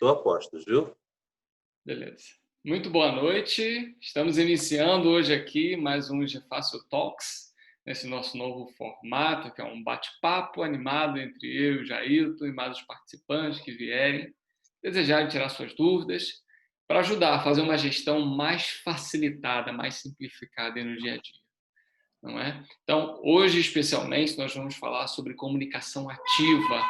Tô a postos, viu? Beleza. Muito boa noite. Estamos iniciando hoje aqui mais um GFácil Talks, nesse nosso novo formato, que é um bate-papo animado entre eu e o Jailton e mais os participantes que vierem, desejarem tirar suas dúvidas, para ajudar a fazer uma gestão mais facilitada, mais simplificada aí no dia a dia, não é? Então, hoje especialmente, nós vamos falar sobre comunicação ativa,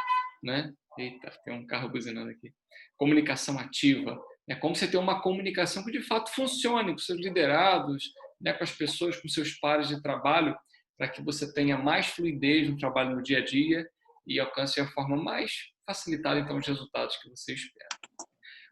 né? Eita, tem um carro buzinando aqui. Comunicação ativa. É como você ter uma comunicação que de fato funcione com seus liderados, né, com as pessoas, com seus pares de trabalho, para que você tenha mais fluidez no trabalho no dia a dia e alcance a forma mais facilitada então os resultados que você espera.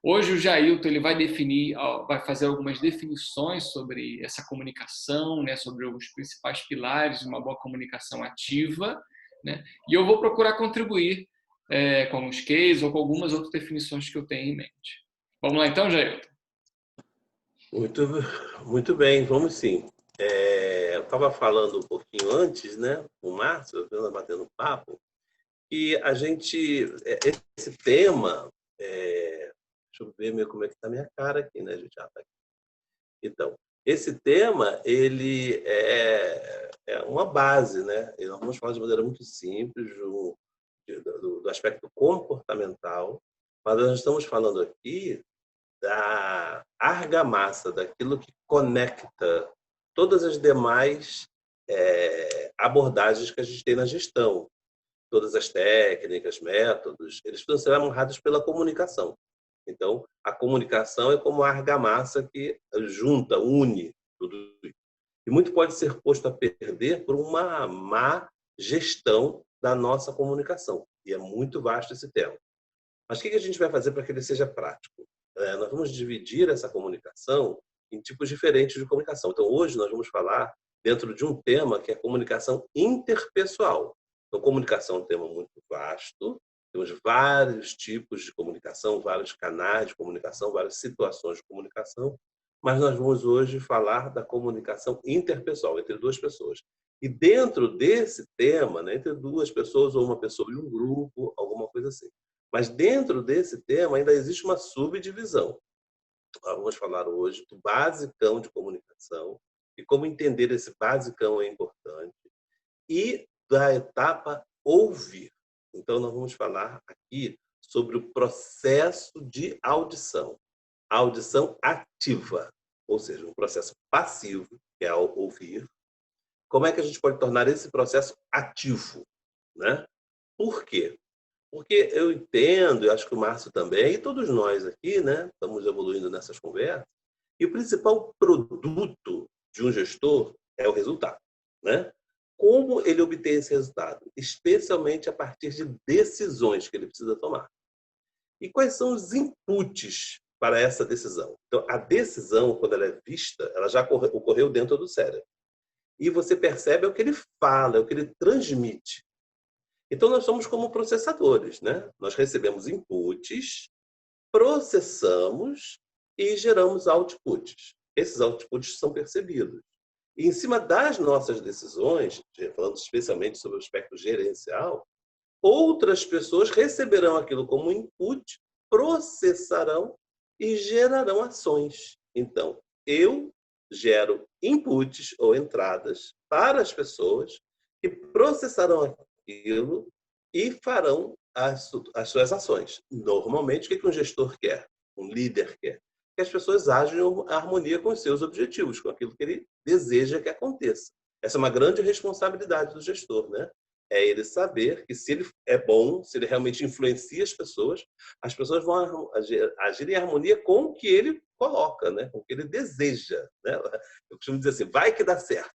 Hoje o Jailton ele vai definir, vai fazer algumas definições sobre essa comunicação, né, sobre os principais pilares de uma boa comunicação ativa, né, e eu vou procurar contribuir com alguns cases ou com algumas outras definições que eu tenho em mente. Vamos lá então, Jailton? Muito, muito bem, vamos sim. Eu estava falando um pouquinho antes, né, com o Márcio, batendo papo, e a gente, esse tema, deixa eu ver como é que está minha cara aqui, né, gente? Tá aqui. Então, esse tema, ele é uma base, né? E nós vamos falar de maneira muito simples do aspecto comportamental, mas nós estamos falando aqui da argamassa, daquilo que conecta todas as demais abordagens que a gente tem na gestão. Todas as técnicas, métodos, eles precisam ser amarrados pela comunicação. Então, a comunicação é como a argamassa que junta, une tudo isso. E muito pode ser posto a perder por uma má gestão da nossa comunicação. E é muito vasto esse tema. Mas o que a gente vai fazer para que ele seja prático? Nós vamos dividir essa comunicação em tipos diferentes de comunicação. Então, hoje nós vamos falar dentro de um tema que é comunicação interpessoal. Então, comunicação é um tema muito vasto, temos vários tipos de comunicação, vários canais de comunicação, várias situações de comunicação, mas nós vamos hoje falar da comunicação interpessoal, entre duas pessoas. E dentro desse tema, né, entre duas pessoas ou uma pessoa e um grupo, alguma coisa assim. Mas dentro desse tema ainda existe uma subdivisão. Nós vamos falar hoje do basicão de comunicação e como entender esse basicão é importante e da etapa ouvir. Então nós vamos falar aqui sobre o processo de audição. A audição ativa, ou seja, um processo passivo, que é ao ouvir. Como é que a gente pode tornar esse processo ativo, né? Por quê? Porque eu entendo, e acho que o Márcio também, e todos nós aqui, né, estamos evoluindo nessas conversas, e o principal produto de um gestor é o resultado, né? Como ele obtém esse resultado? Especialmente a partir de decisões que ele precisa tomar. E quais são os inputs para essa decisão? Então, a decisão, quando ela é vista, ela já ocorreu dentro do cérebro. E você percebe o que ele fala, o que ele transmite. Então, nós somos como processadores, né? Nós recebemos inputs, processamos e geramos outputs. Esses outputs são percebidos. E, em cima das nossas decisões, falando especialmente sobre o aspecto gerencial, outras pessoas receberão aquilo como input, processarão e gerarão ações. Então, eu gero inputs ou entradas para as pessoas que processarão aquilo e farão as suas ações. Normalmente, o que um gestor quer? Um líder quer? Que as pessoas agem em harmonia com os seus objetivos, com aquilo que ele deseja que aconteça. Essa é uma grande responsabilidade do gestor, né? É ele saber que se ele é bom, se ele realmente influencia as pessoas vão agir em harmonia com o que ele coloca, né? Com o que ele deseja, né? Eu costumo dizer assim, vai que dá certo.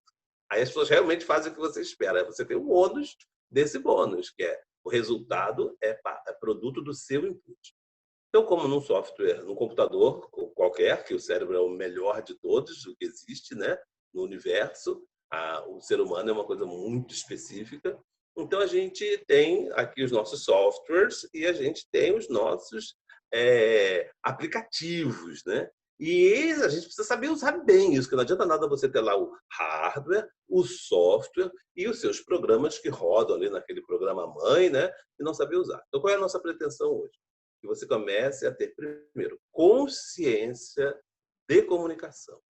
Aí as pessoas realmente fazem o que você espera. Aí você tem um ônus desse bônus, que é o resultado é produto do seu input. Então, como num software, num computador qualquer, que o cérebro é o melhor de todos, o que existe, né, no universo, o ser humano é uma coisa muito específica. Então, a gente tem aqui os nossos softwares e a gente tem os nossos aplicativos, né? E a gente precisa saber usar bem isso, porque não adianta nada você ter lá o hardware, o software e os seus programas que rodam ali naquele programa mãe, né? E não saber usar. Então, qual é a nossa pretensão hoje? que você comece a ter, primeiro, consciência de comunicação.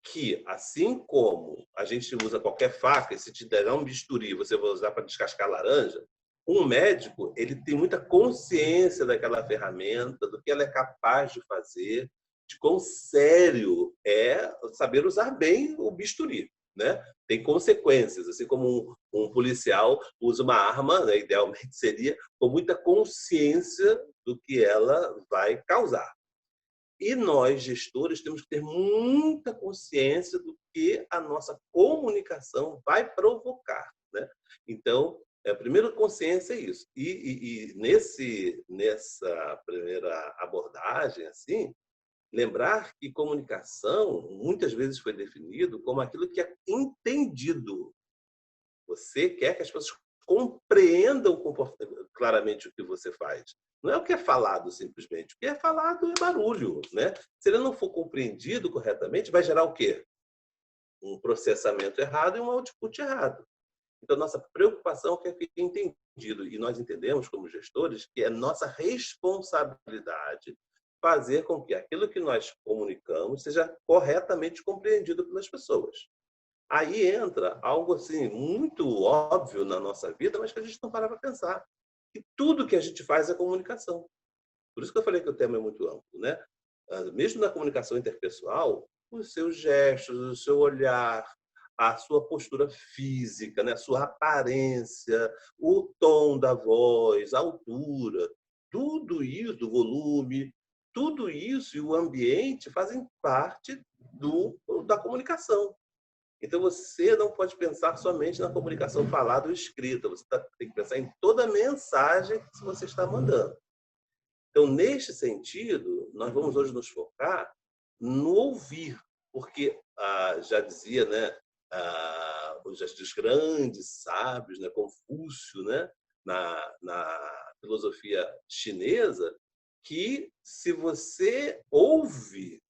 Que, assim como a gente usa qualquer faca, e se te der um bisturi, você vai usar para descascar laranja, um médico ele tem muita consciência daquela ferramenta, do que ela é capaz de fazer, de quão sério é saber usar bem o bisturi. Né? Tem consequências, assim como um policial usa uma arma, né, idealmente seria com muita consciência do que ela vai causar. E nós, gestores, temos que ter muita consciência do que a nossa comunicação vai provocar. Né? Então, a primeira consciência é isso. E nessa primeira abordagem, assim, lembrar que comunicação muitas vezes foi definido como aquilo que é entendido. Você quer que as pessoas compreendam claramente o que você faz. Não é o que é falado simplesmente. O que é falado é barulho. Né? Se ele não for compreendido corretamente, vai gerar o quê? Um processamento errado e um output errado. Então, nossa preocupação é que fique entendido. E nós entendemos, como gestores, que é nossa responsabilidade fazer com que aquilo que nós comunicamos seja corretamente compreendido pelas pessoas. Aí entra algo assim muito óbvio na nossa vida, mas que a gente não para para pensar. E tudo que a gente faz é comunicação. Por isso que eu falei que o tema é muito amplo, né? Mesmo na comunicação interpessoal, os seus gestos, o seu olhar, a sua postura física, né? A sua aparência, o tom da voz, a altura, tudo isso, o volume, tudo isso e o ambiente fazem parte da comunicação. Então, você não pode pensar somente na comunicação falada ou escrita. Você tem que pensar em toda a mensagem que você está mandando. Então, neste sentido, nós vamos hoje nos focar no ouvir. Porque, já dizia, né, os grandes sábios, né, Confúcio, né, na filosofia chinesa, que se você ouve,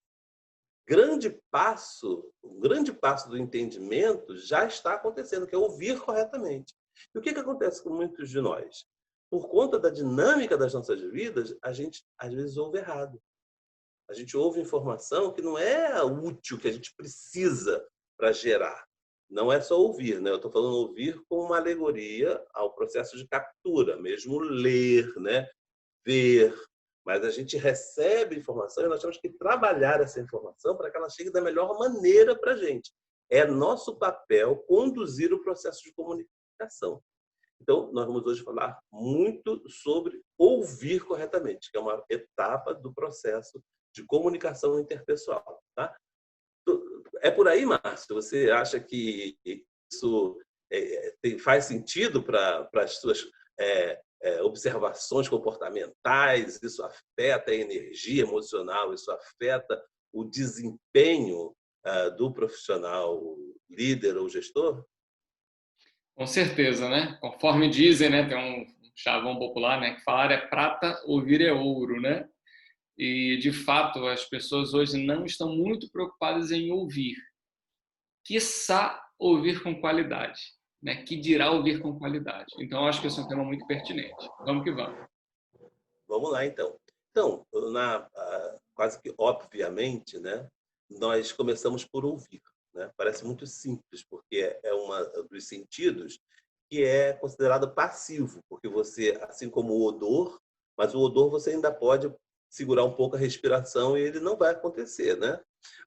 um grande passo do entendimento já está acontecendo, que é ouvir corretamente. E o que acontece com muitos de nós? Por conta da dinâmica das nossas vidas, a gente às vezes ouve errado. A gente ouve informação que não é útil, que a gente precisa para gerar. Não é só ouvir, né? Eu estou falando ouvir como uma alegoria ao processo de captura, mesmo ler, né? Ver. Mas a gente recebe informação e nós temos que trabalhar essa informação para que ela chegue da melhor maneira para a gente. É nosso papel conduzir o processo de comunicação. Então, nós vamos hoje falar muito sobre ouvir corretamente, que é uma etapa do processo de comunicação interpessoal. Tá? É por aí, Márcio? Você acha que isso faz sentido para as suas observações comportamentais? Isso afeta a energia emocional? Isso afeta o desempenho do profissional líder ou gestor? Com certeza, né? Conforme dizem, né? Tem um chavão popular, né? Que falar é prata, ouvir é ouro, né? E, de fato, as pessoas hoje não estão muito preocupadas em ouvir. Quiçá ouvir com qualidade, né? Que dirá ouvir com qualidade. Então, eu acho que esse é um tema muito pertinente. Vamos que vamos. Vamos lá, então. Então, quase que obviamente, né? Nós começamos por ouvir. Né? Parece muito simples, porque é um dos sentidos que é considerado passivo, porque você, assim como o odor, mas o odor você ainda pode segurar um pouco a respiração e ele não vai acontecer, né?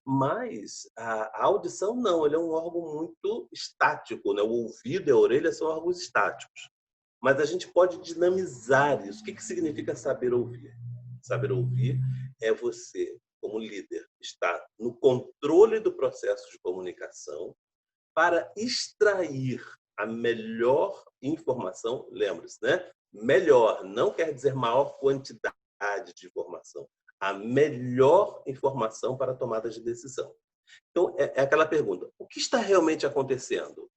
Mas a audição não, ele é um órgão muito estático, né? O ouvido e a orelha são órgãos estáticos. Mas a gente pode dinamizar isso. O que significa saber ouvir? Saber ouvir é você, como líder, estar no controle do processo de comunicação para extrair a melhor informação. Lembre-se, né? Melhor não quer dizer maior quantidade de informação. A melhor informação para a tomada de decisão. Então, é aquela pergunta: o que está realmente acontecendo?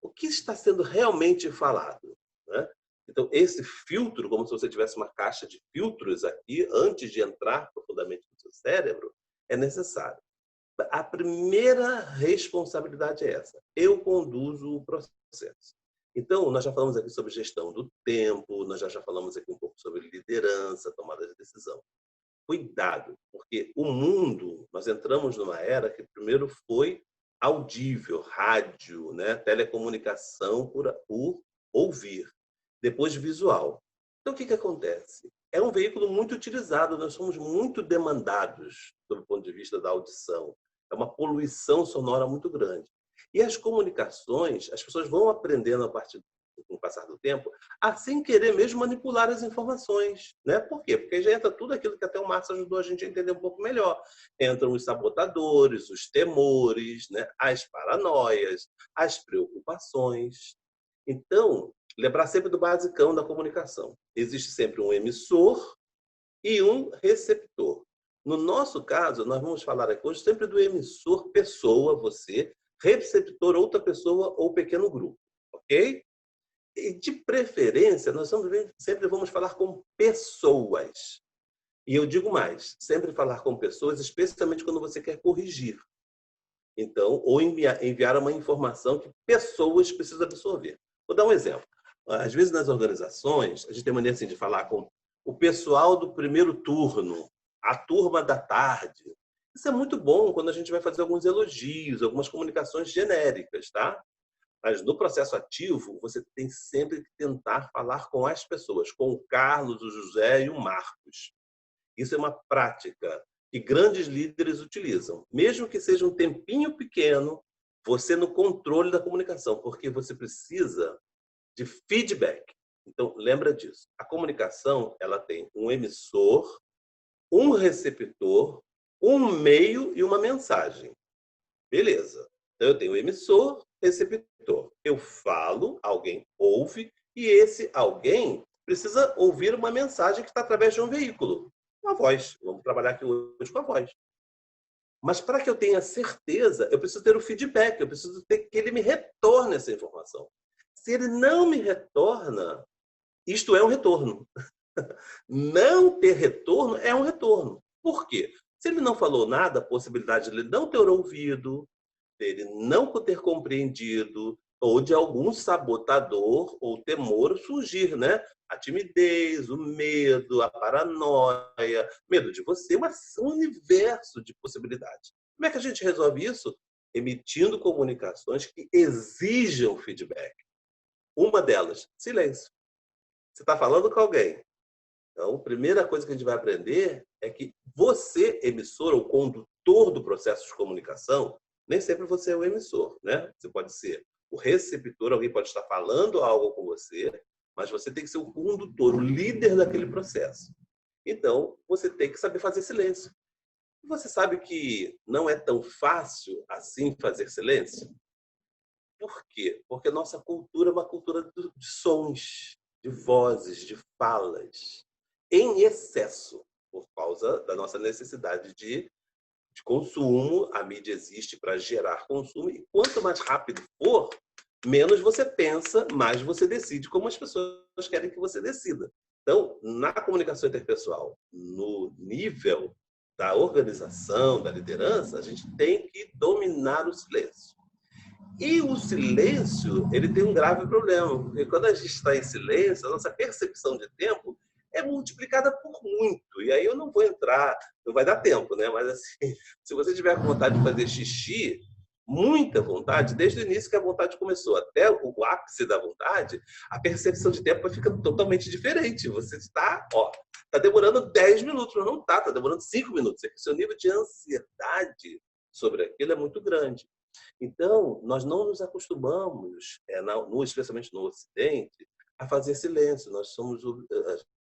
O que está sendo realmente falado? Né? Então, esse filtro, como se você tivesse uma caixa de filtros aqui, antes de entrar profundamente no seu cérebro, é necessário. A primeira responsabilidade é essa. Eu conduzo o processo. Então, nós já falamos aqui sobre gestão do tempo, nós já falamos aqui um pouco sobre liderança, tomada de decisão. Cuidado, porque o mundo, nós entramos numa era que primeiro foi audível, rádio, né? Telecomunicação por ouvir, depois visual. Então, o que acontece? É um veículo muito utilizado, nós somos muito demandados do ponto de vista da audição. É uma poluição sonora muito grande. E as comunicações, as pessoas vão aprendendo a partir com o passar do tempo, a sem querer mesmo manipular as informações, né? Por quê? Porque já entra tudo aquilo que até o Márcio ajudou a gente a entender um pouco melhor. Entram os sabotadores, os temores, né? As paranoias, as preocupações. Então, lembrar sempre do basicão da comunicação. Existe sempre um emissor e um receptor. No nosso caso, nós vamos falar aqui hoje sempre do emissor, pessoa, você, receptor, outra pessoa ou pequeno grupo, ok? E, de preferência, nós sempre vamos falar com pessoas. E eu digo mais, sempre falar com pessoas, especialmente quando você quer corrigir. Então, ou enviar uma informação que pessoas precisam absorver. Vou dar um exemplo. Às vezes, nas organizações, a gente tem maneira assim, de falar com o pessoal do primeiro turno, a turma da tarde. Isso é muito bom quando a gente vai fazer alguns elogios, algumas comunicações genéricas, tá? Mas no processo ativo, você tem sempre que tentar falar com as pessoas, com o Carlos, o José e o Marcos. Isso é uma prática que grandes líderes utilizam. Mesmo que seja um tempinho pequeno, você no controle da comunicação, porque você precisa de feedback. Então, lembra disso. A comunicação, ela tem um emissor, um receptor, um meio e uma mensagem. Beleza. Então, eu tenho emissor, receptor. Eu falo, alguém ouve, e esse alguém precisa ouvir uma mensagem que está através de um veículo. Uma voz. Vamos trabalhar aqui hoje com a voz. Mas para que eu tenha certeza, eu preciso ter o feedback, eu preciso ter que ele me retorne essa informação. Se ele não me retorna, isto é um retorno. Não ter retorno é um retorno. Por quê? Se ele não falou nada, a possibilidade de ele não ter ouvido, dele não ter compreendido, ou de algum sabotador ou temor surgir, né? A timidez, o medo, a paranoia, medo de você, um universo de possibilidades. Como é que a gente resolve isso? Emitindo comunicações que exijam feedback. Uma delas, silêncio. Você está falando com alguém. Então, a primeira coisa que a gente vai aprender é que você, emissor ou condutor do processo de comunicação, nem sempre você é o emissor, né? Você pode ser o receptor, alguém pode estar falando algo com você, mas você tem que ser o condutor, o líder daquele processo. Então, você tem que saber fazer silêncio. E você sabe que não é tão fácil assim fazer silêncio? Por quê? Porque a nossa cultura é uma cultura de sons, de vozes, de falas, em excesso, por causa da nossa necessidade de consumo. A mídia existe para gerar consumo, e quanto mais rápido for, menos você pensa, mais você decide como as pessoas querem que você decida. Então, na comunicação interpessoal, no nível da organização, da liderança, a gente tem que dominar o silêncio. E o silêncio, ele tem um grave problema, porque quando a gente está em silêncio, a nossa percepção de tempo é multiplicada por muito. E aí eu não vou entrar, não vai dar tempo, né? Mas assim, se você tiver vontade de fazer xixi, muita vontade, desde o início que a vontade começou até o ápice da vontade, a percepção de tempo vai ficando totalmente diferente. Você está, está demorando 10 minutos, mas não está demorando 5 minutos. É que o seu nível de ansiedade sobre aquilo é muito grande. Então, nós não nos acostumamos, especialmente no Ocidente, a fazer silêncio. Nós somos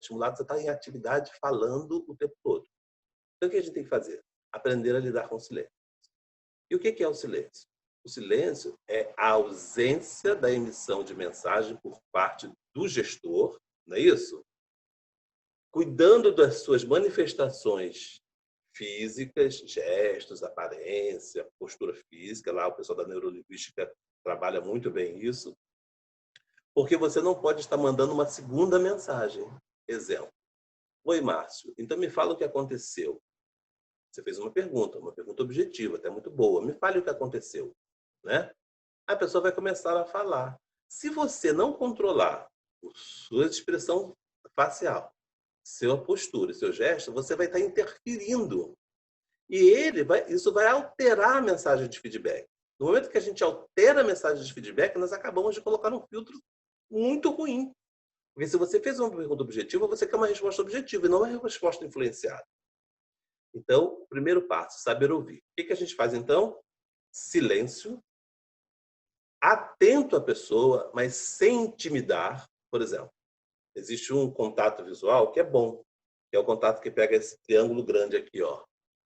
estimulados a estar em atividade falando o tempo todo. Então, o que a gente tem que fazer? Aprender a lidar com o silêncio. E o que é o silêncio? O silêncio é a ausência da emissão de mensagem por parte do gestor, não é isso? Cuidando das suas manifestações físicas, gestos, aparência, postura física. Lá o pessoal da neurolinguística trabalha muito bem isso. Porque você não pode estar mandando uma segunda mensagem. Exemplo. Oi, Márcio. Então me fala o que aconteceu. Você fez uma pergunta objetiva, até muito boa. Me fale o que aconteceu, né? A pessoa vai começar a falar. Se você não controlar a sua expressão facial, sua postura, seu gesto, você vai estar interferindo. E isso vai alterar a mensagem de feedback. No momento que a gente altera a mensagem de feedback, nós acabamos de colocar um filtro muito ruim. Porque se você fez uma pergunta objetiva, você quer uma resposta objetiva e não uma resposta influenciada. Então, o primeiro passo, saber ouvir. O que a gente faz, então? Silêncio, atento à pessoa, mas sem intimidar. Por exemplo, existe um contato visual que é bom, que é o contato que pega esse triângulo grande aqui, ó.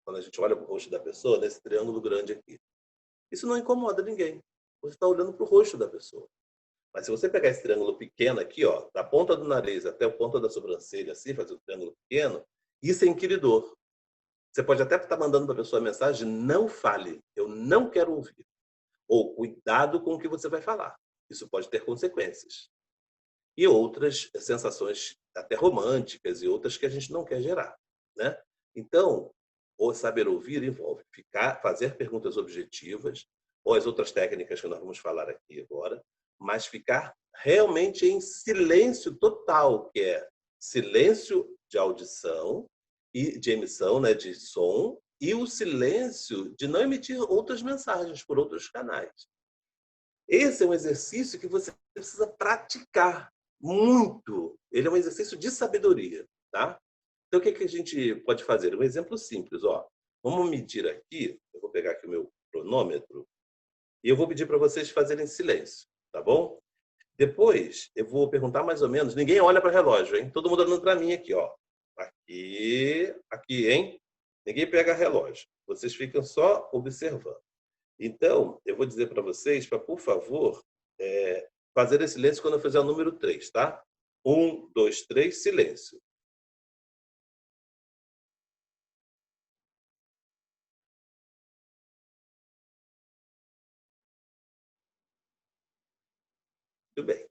Quando a gente olha para o rosto da pessoa, nesse triângulo grande aqui. Isso não incomoda ninguém. Você está olhando para o rosto da pessoa. Mas se você pegar esse triângulo pequeno aqui, ó, da ponta do nariz até a ponta da sobrancelha, assim, fazer um triângulo pequeno, isso é inquiridor. Você pode até estar mandando para a pessoa a mensagem: não fale, eu não quero ouvir. Ou cuidado com o que você vai falar. Isso pode ter consequências. E outras sensações até românticas e outras que a gente não quer gerar, né? Então, o saber ouvir envolve fazer perguntas objetivas, ou as outras técnicas que nós vamos falar aqui agora, mas ficar realmente em silêncio total, que é silêncio de audição e de emissão, né, de som, e o silêncio de não emitir outras mensagens por outros canais. Esse é um exercício que você precisa praticar muito. Ele é um exercício de sabedoria, tá? Então, o que a gente pode fazer? Um exemplo simples, ó. Vamos medir aqui, eu vou pegar aqui o meu cronômetro, e eu vou pedir para vocês fazerem silêncio, tá bom? Depois, eu vou perguntar mais ou menos, ninguém olha para o relógio, hein? Todo mundo olhando para mim aqui, ó. Aqui, hein? Ninguém pega relógio. Vocês ficam só observando. Então, eu vou dizer para vocês, para, por favor, fazer esse silêncio quando eu fizer o número 3, tá? 1, 2, 3, silêncio. Tudo bem.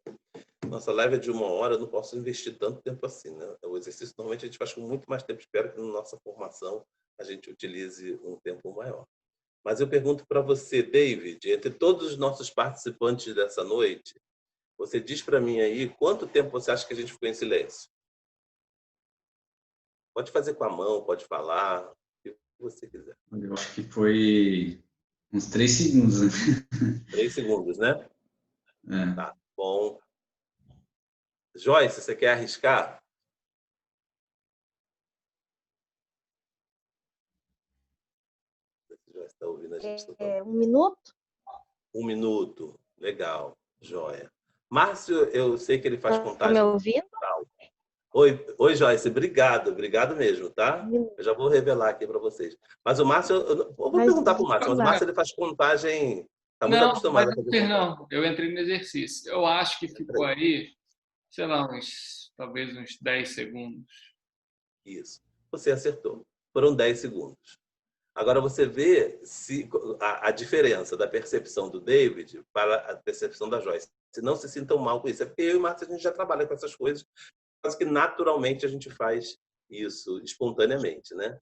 Nossa live é de 1 hora, eu não posso investir tanto tempo assim, né? O exercício normalmente a gente faz com muito mais tempo. Espero que na nossa formação a gente utilize um tempo maior. Mas eu pergunto para você, David, entre todos os nossos participantes dessa noite, você diz para mim aí quanto tempo você acha que a gente ficou em silêncio? Pode fazer com a mão, pode falar, o que você quiser. Eu acho que foi uns 3 segundos. 3 segundos, né? É. Tá bom. Joyce, você quer arriscar? Joyce está ouvindo a gente? 1 minuto? 1 minuto. Legal. Joia. Márcio, eu sei que ele faz contagem. Tá me ouvindo? Oi, Joyce. Obrigado mesmo, tá? Eu já vou revelar aqui para vocês. Mas o Márcio, eu vou perguntar para o Márcio, mas o Márcio ele faz contagem, está muito acostumado a fazer contagem. Não, eu entrei no exercício. Eu acho que ficou aí, sei lá, talvez uns 10 segundos. Isso. Você acertou. Foram 10 segundos. Agora você vê a diferença da percepção do David para a percepção da Joyce. Se não se sintam mal com isso. É porque eu e o Márcio, a gente já trabalha com essas coisas, quase que naturalmente a gente faz isso espontaneamente, né?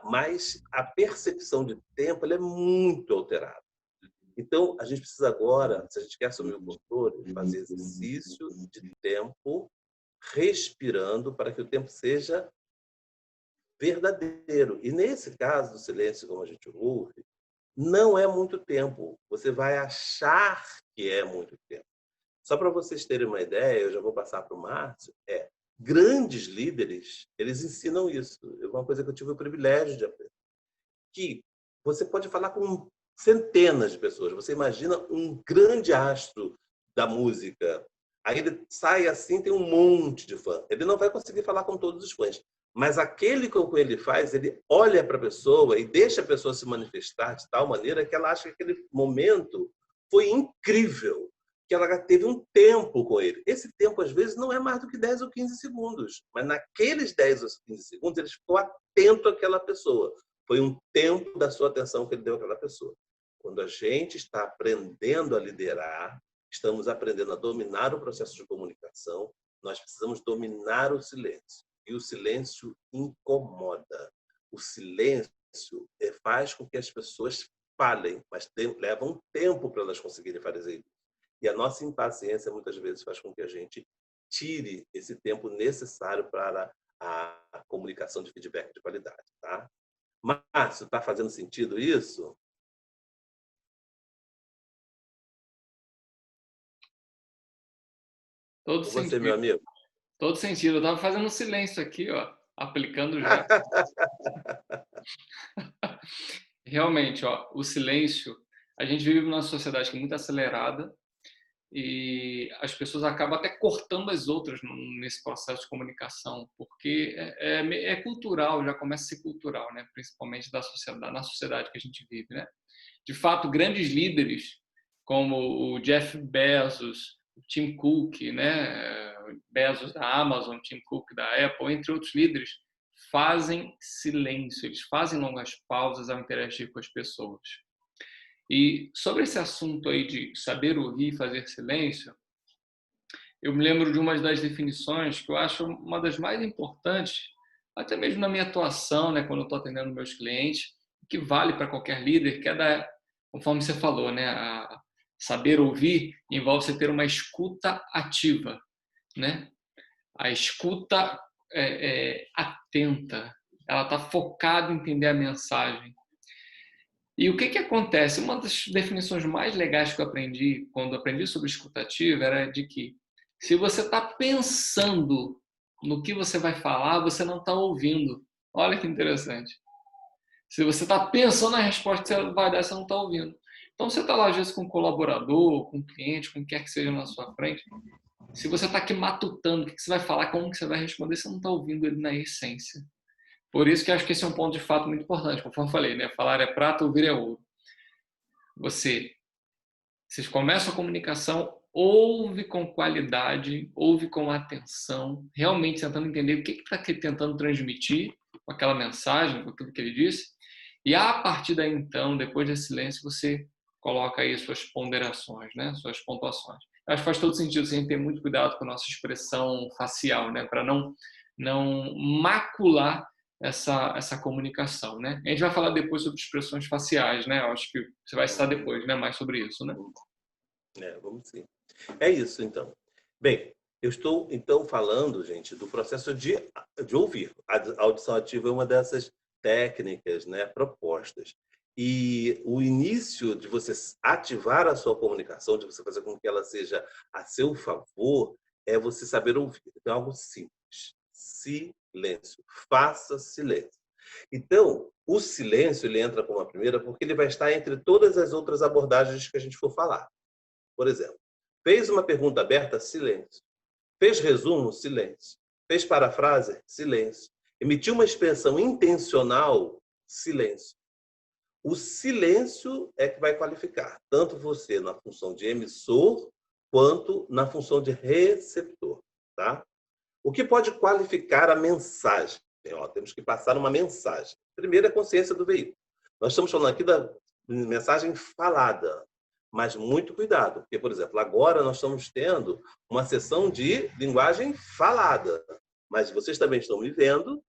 Mas a percepção de tempo ela é muito alterada. Então, a gente precisa agora, se a gente quer assumir o controle, fazer exercício de tempo, respirando para que o tempo seja verdadeiro. E nesse caso do silêncio, como a gente ouve, não é muito tempo. Você vai achar que é muito tempo. Só para vocês terem uma ideia, eu já vou passar para o Márcio, grandes líderes, eles ensinam isso. É uma coisa que eu tive o privilégio de aprender. Que você pode falar com centenas de pessoas. Você imagina um grande astro da música. Aí ele sai assim, tem um monte de fã. Ele não vai conseguir falar com todos os fãs. Mas aquele com ele faz, ele olha para a pessoa e deixa a pessoa se manifestar de tal maneira que ela acha que aquele momento foi incrível, que ela teve um tempo com ele. Esse tempo, às vezes, não é mais do que 10 ou 15 segundos. Mas naqueles 10 ou 15 segundos, ele ficou atento àquela pessoa. Foi um tempo da sua atenção que ele deu àquela pessoa. Quando a gente está aprendendo a liderar, estamos aprendendo a dominar o processo de comunicação, nós precisamos dominar o silêncio. E o silêncio incomoda. O silêncio faz com que as pessoas falem, mas leva um tempo para elas conseguirem fazer isso. E a nossa impaciência, muitas vezes, faz com que a gente tire esse tempo necessário para a comunicação de feedback de qualidade, tá? Márcio, está fazendo sentido isso? Todo Com você, sentido. meu amigo. Todo sentido. Eu estava fazendo um silêncio aqui, ó, aplicando já. Realmente, ó, o silêncio. A gente vive numa sociedade que é muito acelerada e as pessoas acabam até cortando as outras nesse processo de comunicação, porque é cultural, já começa a ser cultural, né? Principalmente na sociedade que a gente vive, né? De fato, grandes líderes como o Jeff Bezos, o Tim Cook, né? Bezos da Amazon, Tim Cook da Apple, entre outros líderes, fazem silêncio, eles fazem longas pausas ao interagir com as pessoas. E sobre esse assunto aí de saber ouvir e fazer silêncio, eu me lembro de uma das definições que eu acho uma das mais importantes, até mesmo na minha atuação, né, quando eu estou atendendo meus clientes, que vale para qualquer líder, que é da, conforme você falou, né, a saber ouvir envolve você ter uma escuta ativa, né? A escuta atenta, ela está focada em entender a mensagem. E o que acontece? Uma das definições mais legais que eu aprendi quando aprendi sobre escutativa era de que se você está pensando no que você vai falar, você não está ouvindo. Olha que interessante. Se você está pensando na resposta que você vai dar, você não está ouvindo. Então, você está lá, às vezes, com um colaborador, com um cliente, com quem quer que seja na sua frente. Se você está aqui matutando o que você vai falar, como que você vai responder, você não está ouvindo ele na essência. Por isso que acho que esse é um ponto de fato muito importante. Conforme eu falei, né? Falar é prata, ouvir é ouro. Vocês começam a comunicação, ouve com qualidade, ouve com atenção, realmente tentando entender o que está tentando transmitir com aquela mensagem, com aquilo que ele disse. E a partir daí, então, depois desse silêncio, você coloca aí suas ponderações, né? Suas pontuações. Eu acho que faz todo sentido a gente ter muito cuidado com a nossa expressão facial, né? Para não macular essa comunicação, né? A gente vai falar depois sobre expressões faciais, né? Eu acho que você vai citar depois, né? Mais sobre isso, né? Vamos sim. É isso, então. Bem, eu estou, então, falando, gente, do processo de ouvir. A audição ativa é uma dessas técnicas, né, propostas. E o início de você ativar a sua comunicação, de você fazer com que ela seja a seu favor, é você saber ouvir. Então, é algo simples. Silêncio. Faça silêncio. Então, o silêncio, ele entra como a primeira, porque ele vai estar entre todas as outras abordagens que a gente for falar. Por exemplo, fez uma pergunta aberta, silêncio. Fez resumo, silêncio. Fez parafrase, silêncio. Emitiu uma expressão intencional, silêncio. O silêncio é que vai qualificar tanto você na função de emissor quanto na função de receptor, tá? O que pode qualificar a mensagem? Temos que passar uma mensagem. Primeiro, a consciência do veículo. Nós estamos falando aqui da mensagem falada, mas muito cuidado, porque, por exemplo, agora nós estamos tendo uma sessão de linguagem falada, mas vocês também estão me vendo,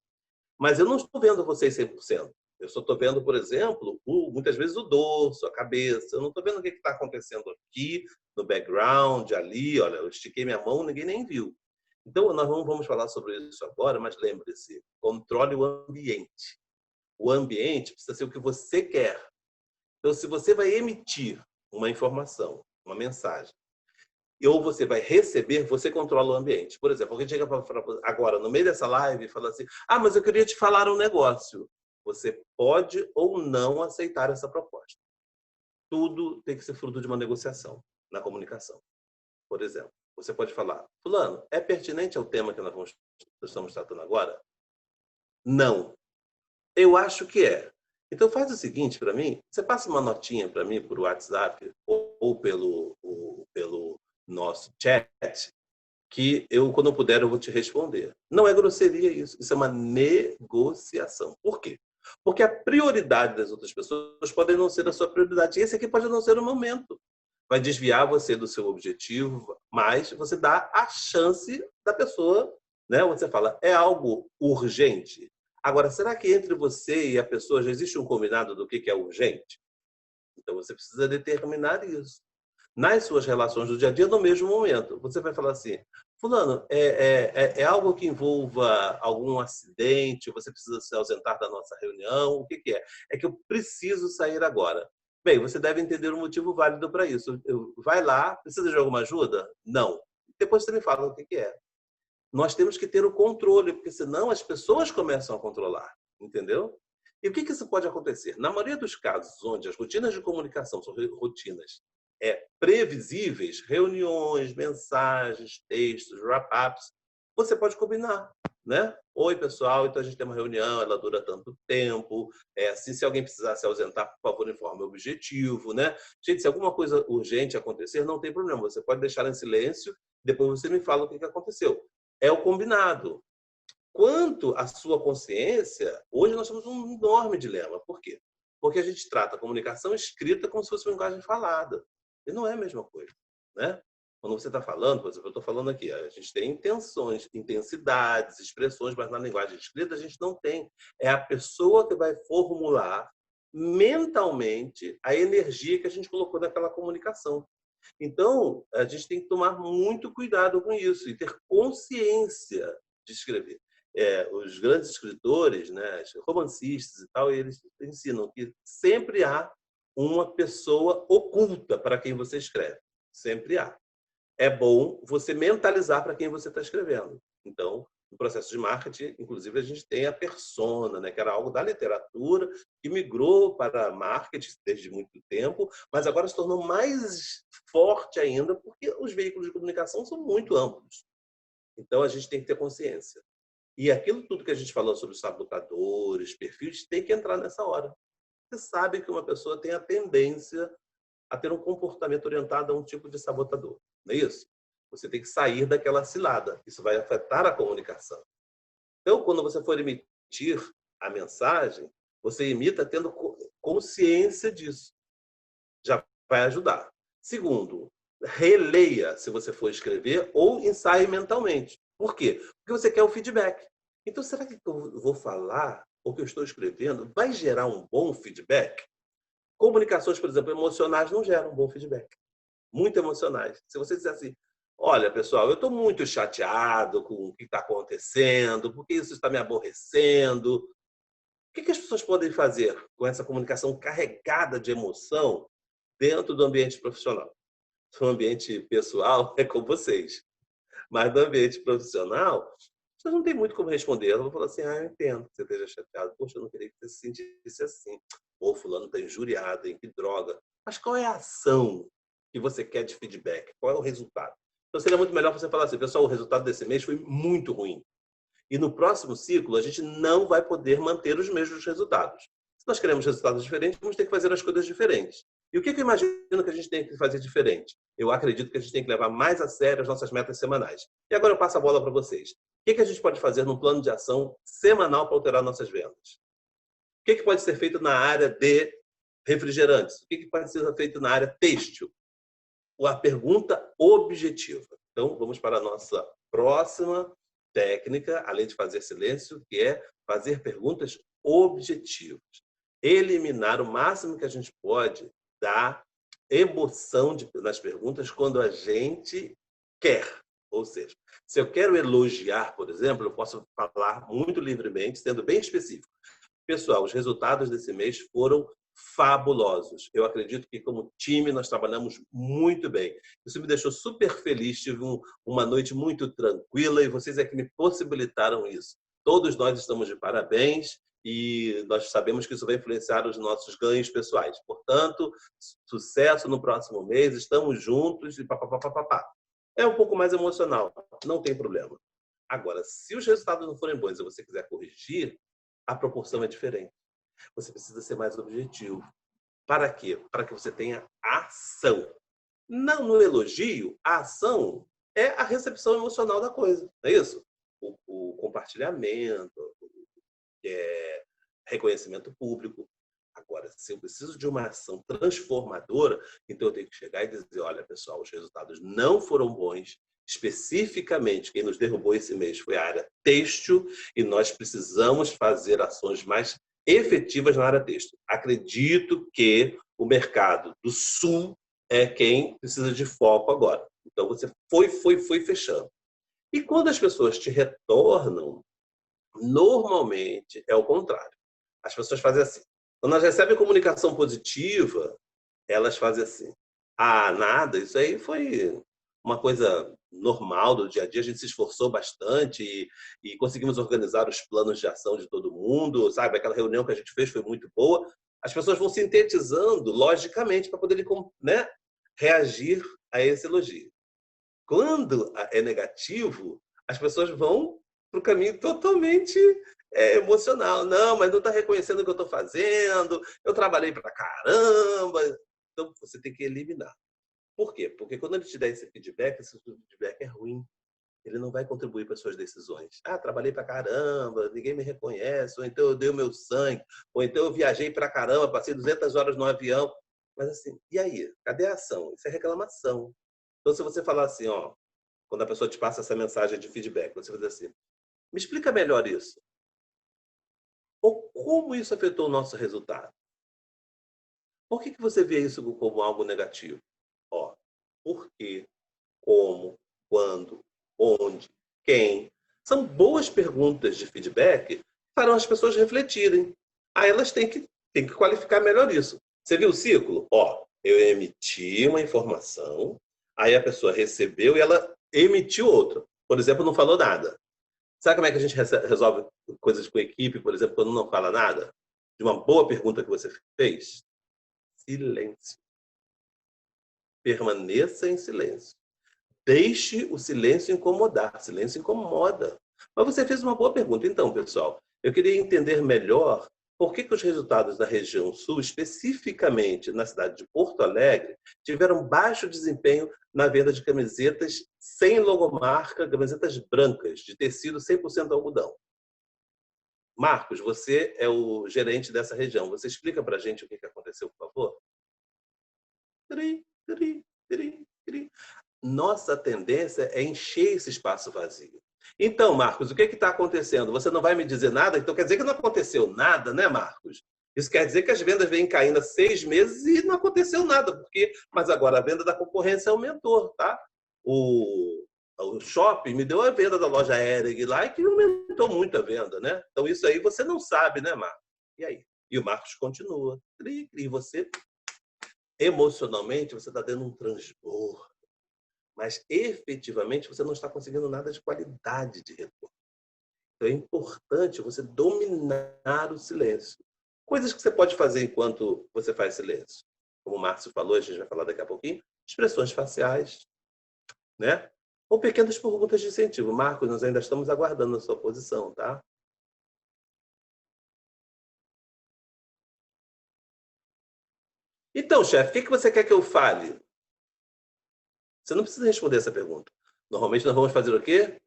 mas eu não estou vendo vocês 100%. Eu só estou vendo, por exemplo, muitas vezes o dorso, a cabeça. Eu não estou vendo o que está acontecendo aqui, no background, ali. Olha, eu estiquei minha mão, ninguém nem viu. Então, nós não vamos falar sobre isso agora, mas lembre-se, controle o ambiente. O ambiente precisa ser o que você quer. Então, se você vai emitir uma informação, uma mensagem, ou você vai receber, você controla o ambiente. Por exemplo, alguém chega agora, no meio dessa live, e fala assim, mas eu queria te falar um negócio. Você pode ou não aceitar essa proposta. Tudo tem que ser fruto de uma negociação na comunicação. Por exemplo, você pode falar, fulano, é pertinente ao tema que nós estamos tratando agora? Não. Eu acho que é. Então faz o seguinte para mim, você passa uma notinha para mim por WhatsApp ou pelo nosso chat, que eu, quando eu puder, eu vou te responder. Não é grosseria isso, isso é uma negociação. Por quê? Porque a prioridade das outras pessoas pode não ser a sua prioridade. E esse aqui pode não ser o momento. Vai desviar você do seu objetivo, mas você dá a chance da pessoa, né? Você fala, é algo urgente. Agora, será que entre você e a pessoa já existe um combinado do que é urgente? Então, você precisa determinar isso. Nas suas relações do dia a dia, no mesmo momento. Você vai falar assim, fulano, é algo que envolva algum acidente, você precisa se ausentar da nossa reunião, o que que é? É que eu preciso sair agora. Bem, você deve entender um motivo válido para isso. Vai lá, precisa de alguma ajuda? Não. Depois você me fala o que que é. Nós temos que ter o controle, porque senão as pessoas começam a controlar, entendeu? E o que que isso pode acontecer? Na maioria dos casos onde as rotinas de comunicação são rotinas previsíveis, reuniões, mensagens, textos, wrap-ups, você pode combinar, né? Oi, pessoal, então a gente tem uma reunião, ela dura tanto tempo, assim, se alguém precisar se ausentar, por favor, informe o objetivo, né? Gente, se alguma coisa urgente acontecer, não tem problema, você pode deixar em silêncio, depois você me fala o que aconteceu. É o combinado. Quanto à sua consciência, hoje nós temos um enorme dilema. Por quê? Porque a gente trata a comunicação escrita como se fosse uma linguagem falada. E não é a mesma coisa, né? Quando você está falando, por exemplo, eu estou falando aqui, a gente tem intenções, intensidades, expressões, mas na linguagem escrita a gente não tem. É a pessoa que vai formular mentalmente a energia que a gente colocou naquela comunicação. Então, a gente tem que tomar muito cuidado com isso e ter consciência de escrever. Os grandes escritores, né, romancistas e tal, eles ensinam que sempre há uma pessoa oculta para quem você escreve. Sempre há. É bom você mentalizar para quem você está escrevendo. Então, no processo de marketing, inclusive, a gente tem a persona, né, que era algo da literatura, que migrou para marketing desde muito tempo, mas agora se tornou mais forte ainda, porque os veículos de comunicação são muito amplos. Então, a gente tem que ter consciência. E aquilo tudo que a gente falou sobre sabotadores, perfis, tem que entrar nessa hora. Você sabe que uma pessoa tem a tendência a ter um comportamento orientado a um tipo de sabotador, não é isso? Você tem que sair daquela cilada. Isso vai afetar a comunicação. Então, quando você for emitir a mensagem, você imita tendo consciência disso. Já vai ajudar. Segundo, releia se você for escrever ou ensaie mentalmente. Por quê? Porque você quer o feedback. Então, será que eu vou falar o que eu estou escrevendo vai gerar um bom feedback? Comunicações, por exemplo, emocionais não geram um bom feedback. Muito emocionais. Se você disser assim, olha, pessoal, eu estou muito chateado com o que está acontecendo, porque isso está me aborrecendo. O que as pessoas podem fazer com essa comunicação carregada de emoção dentro do ambiente profissional? No ambiente pessoal, é com vocês. Mas no ambiente profissional, vocês não tem muito como responder. Ela vai falar assim, eu entendo que você esteja chateado. Poxa, eu não queria que você se sentisse assim. Pô, fulano está injuriado, hein? Que droga. Mas qual é a ação que você quer de feedback? Qual é o resultado? Então, seria muito melhor você falar assim, pessoal, o resultado desse mês foi muito ruim. E no próximo ciclo, a gente não vai poder manter os mesmos resultados. Se nós queremos resultados diferentes, vamos ter que fazer as coisas diferentes. E o que eu imagino que a gente tem que fazer diferente? Eu acredito que a gente tem que levar mais a sério as nossas metas semanais. E agora eu passo a bola para vocês. O que a gente pode fazer num plano de ação semanal para alterar nossas vendas? O que pode ser feito na área de refrigerantes? O que pode ser feito na área têxtil? A pergunta objetiva. Então, vamos para a nossa próxima técnica, além de fazer silêncio, que é fazer perguntas objetivas. Eliminar o máximo que a gente pode da emoção nas perguntas quando a gente quer. Ou seja, se eu quero elogiar, por exemplo, eu posso falar muito livremente, sendo bem específico. Pessoal, os resultados desse mês foram fabulosos. Eu acredito que, como time, nós trabalhamos muito bem. Isso me deixou super feliz. Tive uma noite muito tranquila e vocês é que me possibilitaram isso. Todos nós estamos de parabéns e nós sabemos que isso vai influenciar os nossos ganhos pessoais. Portanto, sucesso no próximo mês, estamos juntos e papapá. É um pouco mais emocional, não tem problema. Agora, se os resultados não forem bons e você quiser corrigir, a proporção é diferente. Você precisa ser mais objetivo. Para quê? Para que você tenha ação. Não no elogio, a ação é a recepção emocional da coisa, não é isso? O compartilhamento, reconhecimento público. Agora, se eu preciso de uma ação transformadora, então eu tenho que chegar e dizer, olha, pessoal, os resultados não foram bons. Especificamente, quem nos derrubou esse mês foi a área têxtil e nós precisamos fazer ações mais efetivas na área têxtil. Acredito que o mercado do Sul é quem precisa de foco agora. Então, você foi fechando. E quando as pessoas te retornam, normalmente é o contrário. As pessoas fazem assim. Quando elas recebem comunicação positiva, elas fazem assim: ah, nada, isso aí foi uma coisa normal do dia a dia, a gente se esforçou bastante e conseguimos organizar os planos de ação de todo mundo, sabe? Aquela reunião que a gente fez foi muito boa. As pessoas vão sintetizando logicamente para poderem, né, reagir a esse elogio. Quando é negativo, as pessoas vão para o caminho totalmente emocional. Não, mas não está reconhecendo o que eu estou fazendo, eu trabalhei para caramba. Então, você tem que eliminar. Por quê? Porque quando ele te der esse feedback é ruim. Ele não vai contribuir para as suas decisões. Ah, trabalhei para caramba, ninguém me reconhece, ou então eu dei o meu sangue, ou então eu viajei para caramba, passei 200 horas no avião. Mas assim, e aí? Cadê a ação? Isso é reclamação. Então, se você falar assim, ó, quando a pessoa te passa essa mensagem de feedback, você vai dizer assim: me explica melhor isso. Ou como isso afetou o nosso resultado? Por que você vê isso como algo negativo? Ó, por quê? Como? Quando? Onde? Quem? São boas perguntas de feedback que farão as pessoas refletirem. Aí elas têm que qualificar melhor isso. Você viu o ciclo? Ó, eu emiti uma informação, aí a pessoa recebeu e ela emitiu outra. Por exemplo, não falou nada. Sabe como é que a gente resolve coisas com a equipe, por exemplo, quando não fala nada? De uma boa pergunta que você fez? Silêncio. Permaneça em silêncio. Deixe o silêncio incomodar. Silêncio incomoda. Mas você fez uma boa pergunta. Então, pessoal, eu queria entender melhor por que os resultados da região sul, especificamente na cidade de Porto Alegre, tiveram baixo desempenho na venda de camisetas sem logomarca, camisetas brancas, de tecido 100% algodão. Marcos, você é o gerente dessa região. Você explica para a gente o que aconteceu, por favor? Tri, tri, tri, tri. Nossa tendência é encher esse espaço vazio. Então, Marcos, o que está acontecendo? Você não vai me dizer nada? Então quer dizer que não aconteceu nada, né, Marcos? Isso quer dizer que as vendas vêm caindo há 6 meses e não aconteceu nada, mas agora a venda da concorrência aumentou, tá? O shopping me deu a venda da loja Hering lá e que aumentou muito a venda, né? Então isso aí você não sabe, né, Marcos? E aí? E o Marcos continua. E você, emocionalmente, você está dando um transbordo. Mas efetivamente você não está conseguindo nada de qualidade de retorno. Então é importante você dominar o silêncio. Coisas que você pode fazer enquanto você faz silêncio. Como o Márcio falou, a gente vai falar daqui a pouquinho, expressões faciais, né? Ou pequenas perguntas de incentivo. Marcos, nós ainda estamos aguardando a sua posição, tá? Então, chefe, o que você quer que eu fale? Você não precisa responder essa pergunta. Normalmente nós vamos fazer o quê?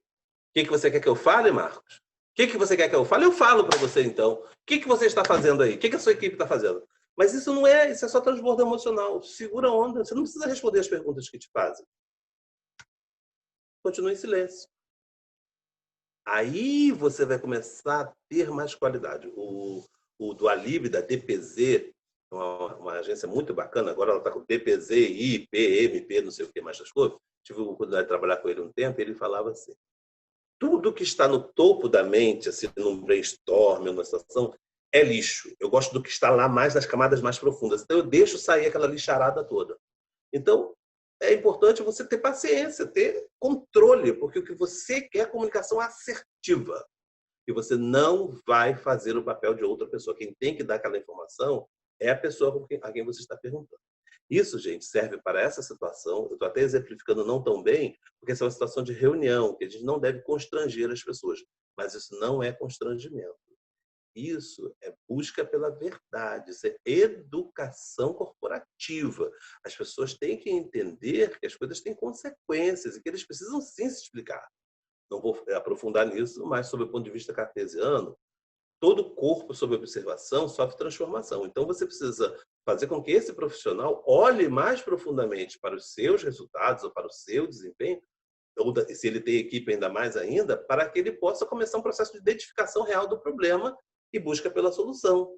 O que você quer que eu fale, Marcos? O que você quer que eu fale? Eu falo para você, então. O que você está fazendo aí? O que a sua equipe está fazendo? Mas isso é só transbordo emocional. Segura a onda. Você não precisa responder as perguntas que te fazem. Continue em silêncio. Aí você vai começar a ter mais qualidade. O do Alib, da DPZ, uma agência muito bacana, agora ela está com DPZ, IP, MP, não sei o que mais das coisas. Tive a oportunidade de trabalhar com ele um tempo e ele falava assim: tudo que está no topo da mente, assim, num brainstorm, numa situação, é lixo. Eu gosto do que está lá mais nas camadas mais profundas. Então, eu deixo sair aquela lixarada toda. Então, é importante você ter paciência, ter controle, porque o que você quer é comunicação assertiva. E você não vai fazer o papel de outra pessoa. Quem tem que dar aquela informação é a pessoa a quem você está perguntando. Isso, gente, serve para essa situação. Eu estou até exemplificando não tão bem, porque essa é uma situação de reunião, que a gente não deve constranger as pessoas. Mas isso não é constrangimento. Isso é busca pela verdade, isso é educação corporativa. As pessoas têm que entender que as coisas têm consequências e que eles precisam sim se explicar. Não vou aprofundar nisso, mas sob o ponto de vista cartesiano, todo corpo sob observação sofre transformação. Então, você precisa fazer com que esse profissional olhe mais profundamente para os seus resultados ou para o seu desempenho, ou se ele tem equipe ainda mais ainda, para que ele possa começar um processo de identificação real do problema e busca pela solução.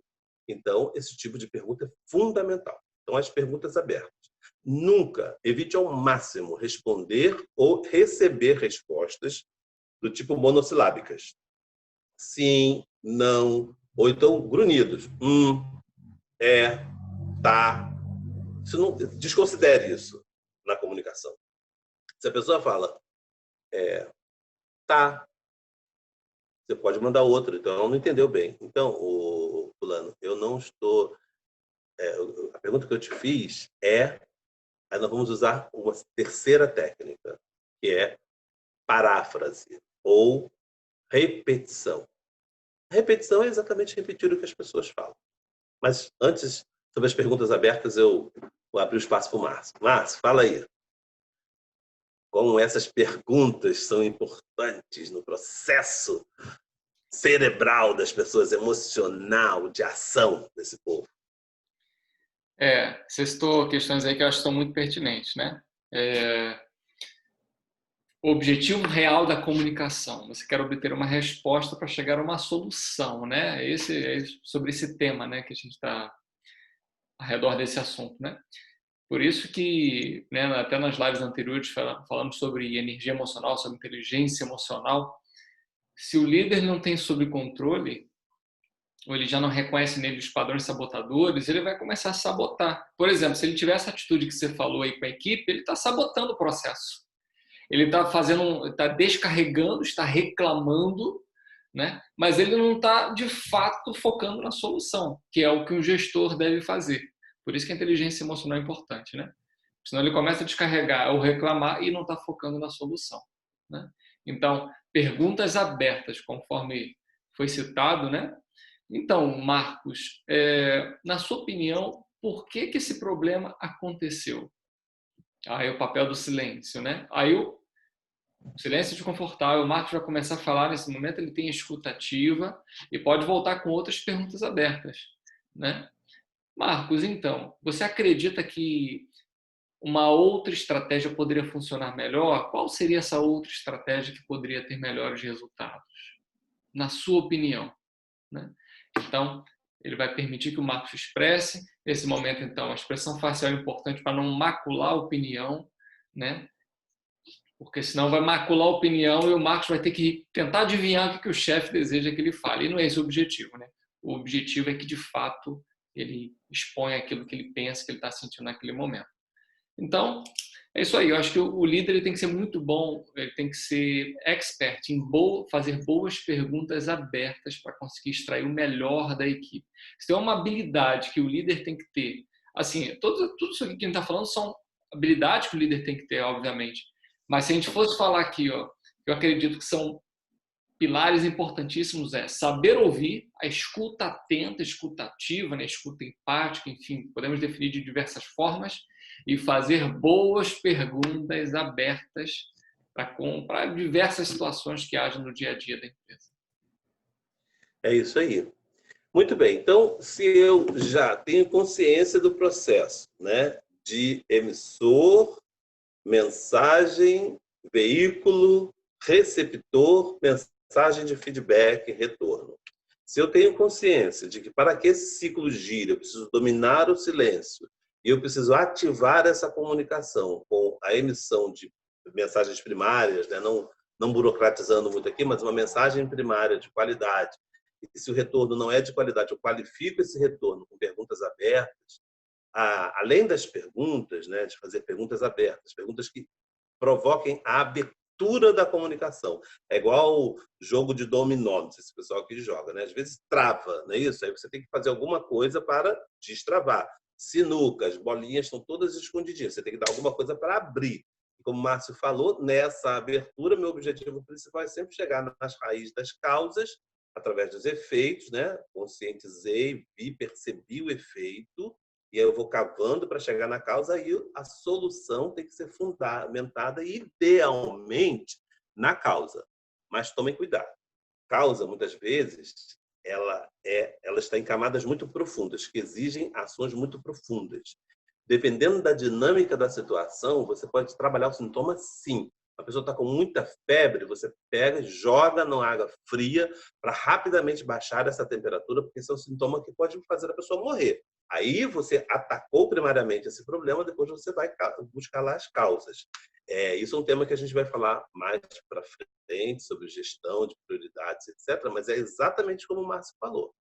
Então, esse tipo de pergunta é fundamental. Então, as perguntas abertas. Nunca, evite ao máximo responder ou receber respostas do tipo monossilábicas. Sim, não, ou então grunhidos. É, tá. Isso não, desconsidere isso na comunicação. Se a pessoa fala, tá, você pode mandar outro, então ela não entendeu bem. Então, o fulano, eu não estou... a pergunta que eu te fiz aí nós vamos usar uma terceira técnica, que é paráfrase ou repetição. Repetição é exatamente repetir o que as pessoas falam. Mas antes, sobre as perguntas abertas, eu vou abrir o espaço para o Márcio. Márcio, fala aí. Como essas perguntas são importantes no processo cerebral das pessoas, emocional, de ação desse povo. Você citou questões aí que eu acho que são muito pertinentes, né? O objetivo real da comunicação. Você quer obter uma resposta para chegar a uma solução, né? Sobre esse tema, né, que a gente está ao redor desse assunto, né? Por isso que, né, até nas lives anteriores falamos sobre energia emocional, sobre inteligência emocional. Se o líder não tem sob controle, ou ele já não reconhece nele os padrões sabotadores, ele vai começar a sabotar. Por exemplo, se ele tiver essa atitude que você falou aí com a equipe, ele está sabotando o processo. Ele está descarregando, está reclamando, né? Mas ele não está, de fato, focando na solução, que é o que um gestor deve fazer. Por isso que a inteligência emocional é importante, né? Senão ele começa a descarregar ou reclamar e não está focando na solução, né? Então, perguntas abertas, conforme foi citado, né? Então, Marcos, na sua opinião, por que esse problema aconteceu? Aí o papel do silêncio, né? Aí o silêncio desconfortável, o Marcos vai começar a falar nesse momento, ele tem escutativa e pode voltar com outras perguntas abertas, né? Marcos, então, você acredita que uma outra estratégia poderia funcionar melhor? Qual seria essa outra estratégia que poderia ter melhores resultados? Na sua opinião, né? Então, ele vai permitir que o Marcos expresse. Nesse momento, então, a expressão facial é importante para não macular a opinião, né? Porque senão vai macular a opinião e o Marcos vai ter que tentar adivinhar o que o chefe deseja que ele fale. E não é esse o objetivo, né? O objetivo é que, de fato, ele exponha aquilo que ele pensa, que ele está sentindo naquele momento. Então, é isso aí. Eu acho que o líder ele tem que ser muito bom, ele tem que ser expert em fazer boas perguntas abertas para conseguir extrair o melhor da equipe. Se tem uma habilidade que o líder tem que ter, assim, tudo isso aqui que a gente está falando são habilidades que o líder tem que ter, obviamente. Mas se a gente fosse falar aqui, ó, eu acredito que são pilares importantíssimos, saber ouvir, a escuta atenta, escutativa, né, escuta empática, enfim, podemos definir de diversas formas, e fazer boas perguntas abertas para diversas situações que haja no dia a dia da empresa. É isso aí. Muito bem. Então, se eu já tenho consciência do processo, né, de emissor, mensagem, veículo, receptor, mensagem de feedback, retorno. Se eu tenho consciência de que para que esse ciclo gire, eu preciso dominar o silêncio e eu preciso ativar essa comunicação com a emissão de mensagens primárias, né? Não burocratizando muito aqui, mas uma mensagem primária de qualidade. E se o retorno não é de qualidade, eu qualifico esse retorno com perguntas abertas, além das perguntas, né, de fazer perguntas abertas, perguntas que provoquem a abertura da comunicação. É igual o jogo de dominó, não sei se o pessoal aqui joga, né? Às vezes trava, não é isso? Aí você tem que fazer alguma coisa para destravar. Sinuca, as bolinhas estão todas escondidinhas, você tem que dar alguma coisa para abrir. Como o Márcio falou, nessa abertura, meu objetivo principal é sempre chegar nas raízes das causas, através dos efeitos, né? Conscientizei, vi, percebi o efeito, e aí eu vou cavando para chegar na causa e a solução tem que ser fundamentada idealmente na causa. Mas tomem cuidado. Causa, muitas vezes, ela está em camadas muito profundas, que exigem ações muito profundas. Dependendo da dinâmica da situação, você pode trabalhar o sintoma, sim, A pessoa está com muita febre, você pega e joga na água fria para rapidamente baixar essa temperatura, porque esse é um sintoma que pode fazer a pessoa morrer. Aí você atacou primariamente esse problema, depois você vai buscar lá as causas. Isso é um tema que a gente vai falar mais para frente, sobre gestão de prioridades, etc. Mas é exatamente como o Márcio falou.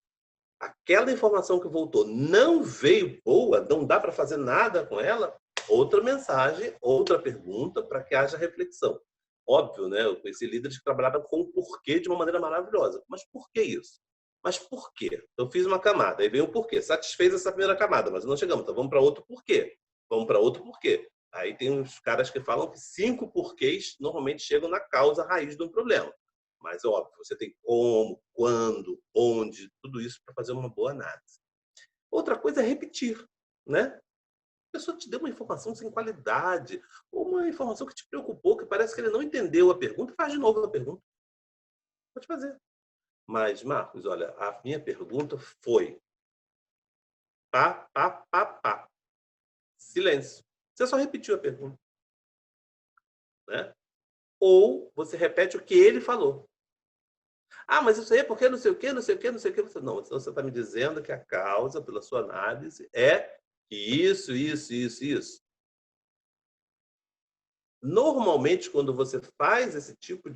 Aquela informação que voltou não veio boa, não dá para fazer nada com ela, outra mensagem, outra pergunta para que haja reflexão. Óbvio, né? Eu conheci líderes que trabalhavam com o porquê de uma maneira maravilhosa. Mas por que isso? Mas por quê? Eu fiz uma camada, aí veio o porquê. Satisfez essa primeira camada, mas não chegamos. Então vamos para outro porquê. Vamos para outro porquê. Aí tem uns caras que falam que 5 porquês normalmente chegam na causa raiz de um problema. Mas, óbvio, você tem como, quando, onde, tudo isso para fazer uma boa análise. Outra coisa é repetir, né? A pessoa te deu uma informação sem qualidade, ou uma informação que te preocupou, que parece que ele não entendeu a pergunta, faz de novo a pergunta. Pode fazer. Mas, Marcos, olha, a minha pergunta foi pá, pá, pá, pá. Silêncio. Você só repetiu a pergunta. Né? Ou você repete o que ele falou. Ah, mas isso aí é porque não sei o quê, não sei o quê, não sei o quê. Não, então você está me dizendo que a causa, pela sua análise, é isso. Normalmente, quando você faz esse tipo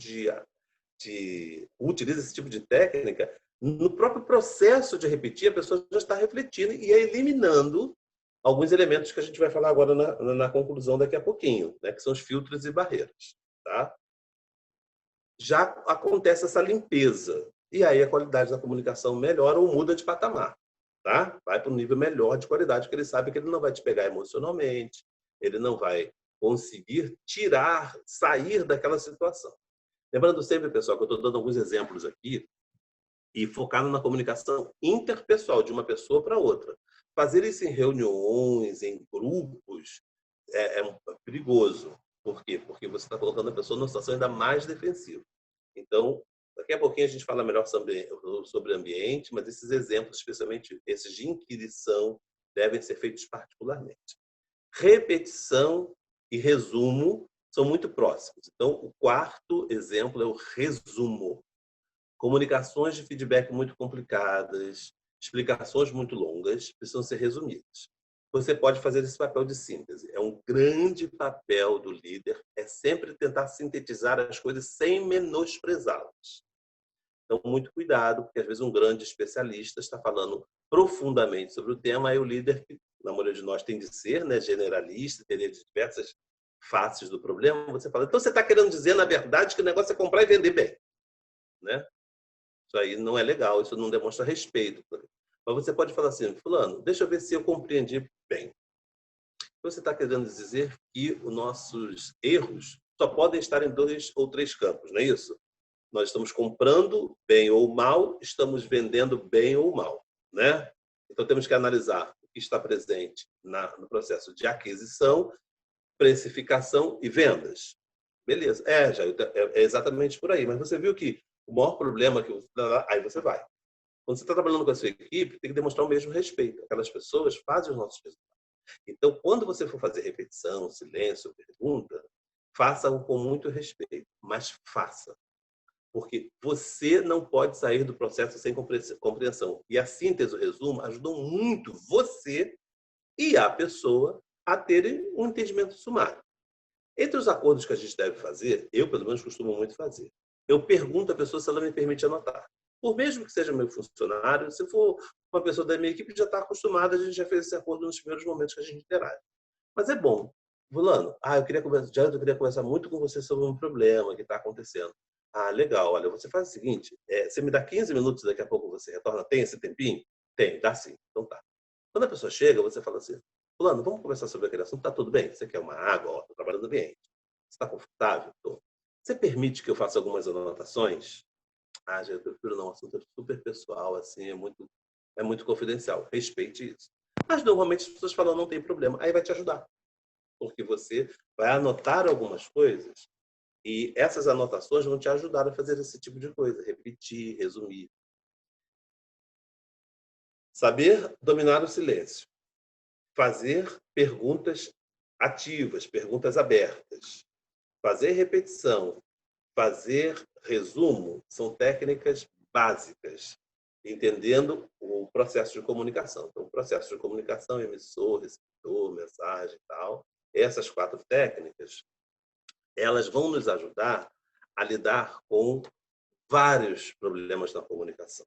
utiliza esse tipo de técnica, no próprio processo de repetir, a pessoa já está refletindo e é eliminando alguns elementos que a gente vai falar agora na conclusão daqui a pouquinho, né, que são os filtros e barreiras. Tá? Já acontece essa limpeza. E aí a qualidade da comunicação melhora ou muda de patamar. Tá? Vai para um nível melhor de qualidade, porque ele sabe que ele não vai te pegar emocionalmente, ele não vai conseguir sair daquela situação. Lembrando sempre, pessoal, que eu estou dando alguns exemplos aqui e focado na comunicação interpessoal, de uma pessoa para outra. Fazer isso em reuniões, em grupos, é perigoso. Por quê? Porque você está colocando a pessoa numa situação ainda mais defensiva. Então, daqui a pouquinho a gente fala melhor sobre ambiente, mas esses exemplos, especialmente esses de inquirição, devem ser feitos particularmente. Repetição e resumo são muito próximos. Então, o quarto exemplo é o resumo. Comunicações de feedback muito complicadas, explicações muito longas, precisam ser resumidas. Você pode fazer esse papel de síntese. É um grande papel do líder, é sempre tentar sintetizar as coisas sem menosprezá-las. Então, muito cuidado, porque às vezes um grande especialista está falando profundamente sobre o tema, e o líder, que na maioria de nós tem de ser, né, generalista, ter diversas faces do problema, você fala, então você está querendo dizer, na verdade, que o negócio é comprar e vender bem. Né? Isso aí não é legal, isso não demonstra respeito. Mas você pode falar assim, fulano, deixa eu ver se eu compreendi bem. Você está querendo dizer que os nossos erros só podem estar em 2 ou 3 campos, não é isso? Nós estamos comprando bem ou mal, estamos vendendo bem ou mal, né? Então temos que analisar o que está presente no processo de aquisição, precificação e vendas. Beleza, é exatamente por aí. Mas você viu que o maior problema que aí você vai. Quando você está trabalhando com a sua equipe, tem que demonstrar o mesmo respeito. Aquelas pessoas fazem os nossos resultados. Então, quando você for fazer repetição, silêncio, pergunta, faça-o com muito respeito, mas faça. Porque você não pode sair do processo sem compreensão. E a síntese, o resumo, ajudam muito você e a pessoa a terem um entendimento sumário. Entre os acordos que a gente deve fazer, eu, pelo menos, costumo muito fazer. Eu pergunto à pessoa se ela me permite anotar. Por mesmo que seja meu funcionário, se for uma pessoa da minha equipe, já está acostumada, a gente já fez esse acordo nos primeiros momentos que a gente interage. Mas é bom. Fulano, eu queria conversar muito com você sobre um problema que está acontecendo. Legal, olha, você faz o seguinte, você me dá 15 minutos, daqui a pouco você retorna, tem esse tempinho? Tem, dá sim. Então tá. Quando a pessoa chega, você fala assim, fulano, vamos conversar sobre aquele assunto, tá tudo bem? Você quer uma água? Estou trabalhando no ambiente. Você está confortável? Tô. Você permite que eu faça algumas anotações? Já eu prefiro não, o assunto é super pessoal, assim, é muito confidencial. Respeite isso. Mas normalmente as pessoas falam, não tem problema. Aí vai te ajudar. Porque você vai anotar algumas coisas e essas anotações vão te ajudar a fazer esse tipo de coisa. Repetir, resumir. Saber dominar o silêncio. Fazer perguntas ativas, perguntas abertas. fazer repetição, fazer resumo, são técnicas básicas, entendendo o processo de comunicação. Então, o processo de comunicação, emissor, receptor, mensagem e tal, essas 4 técnicas, elas vão nos ajudar a lidar com vários problemas na comunicação.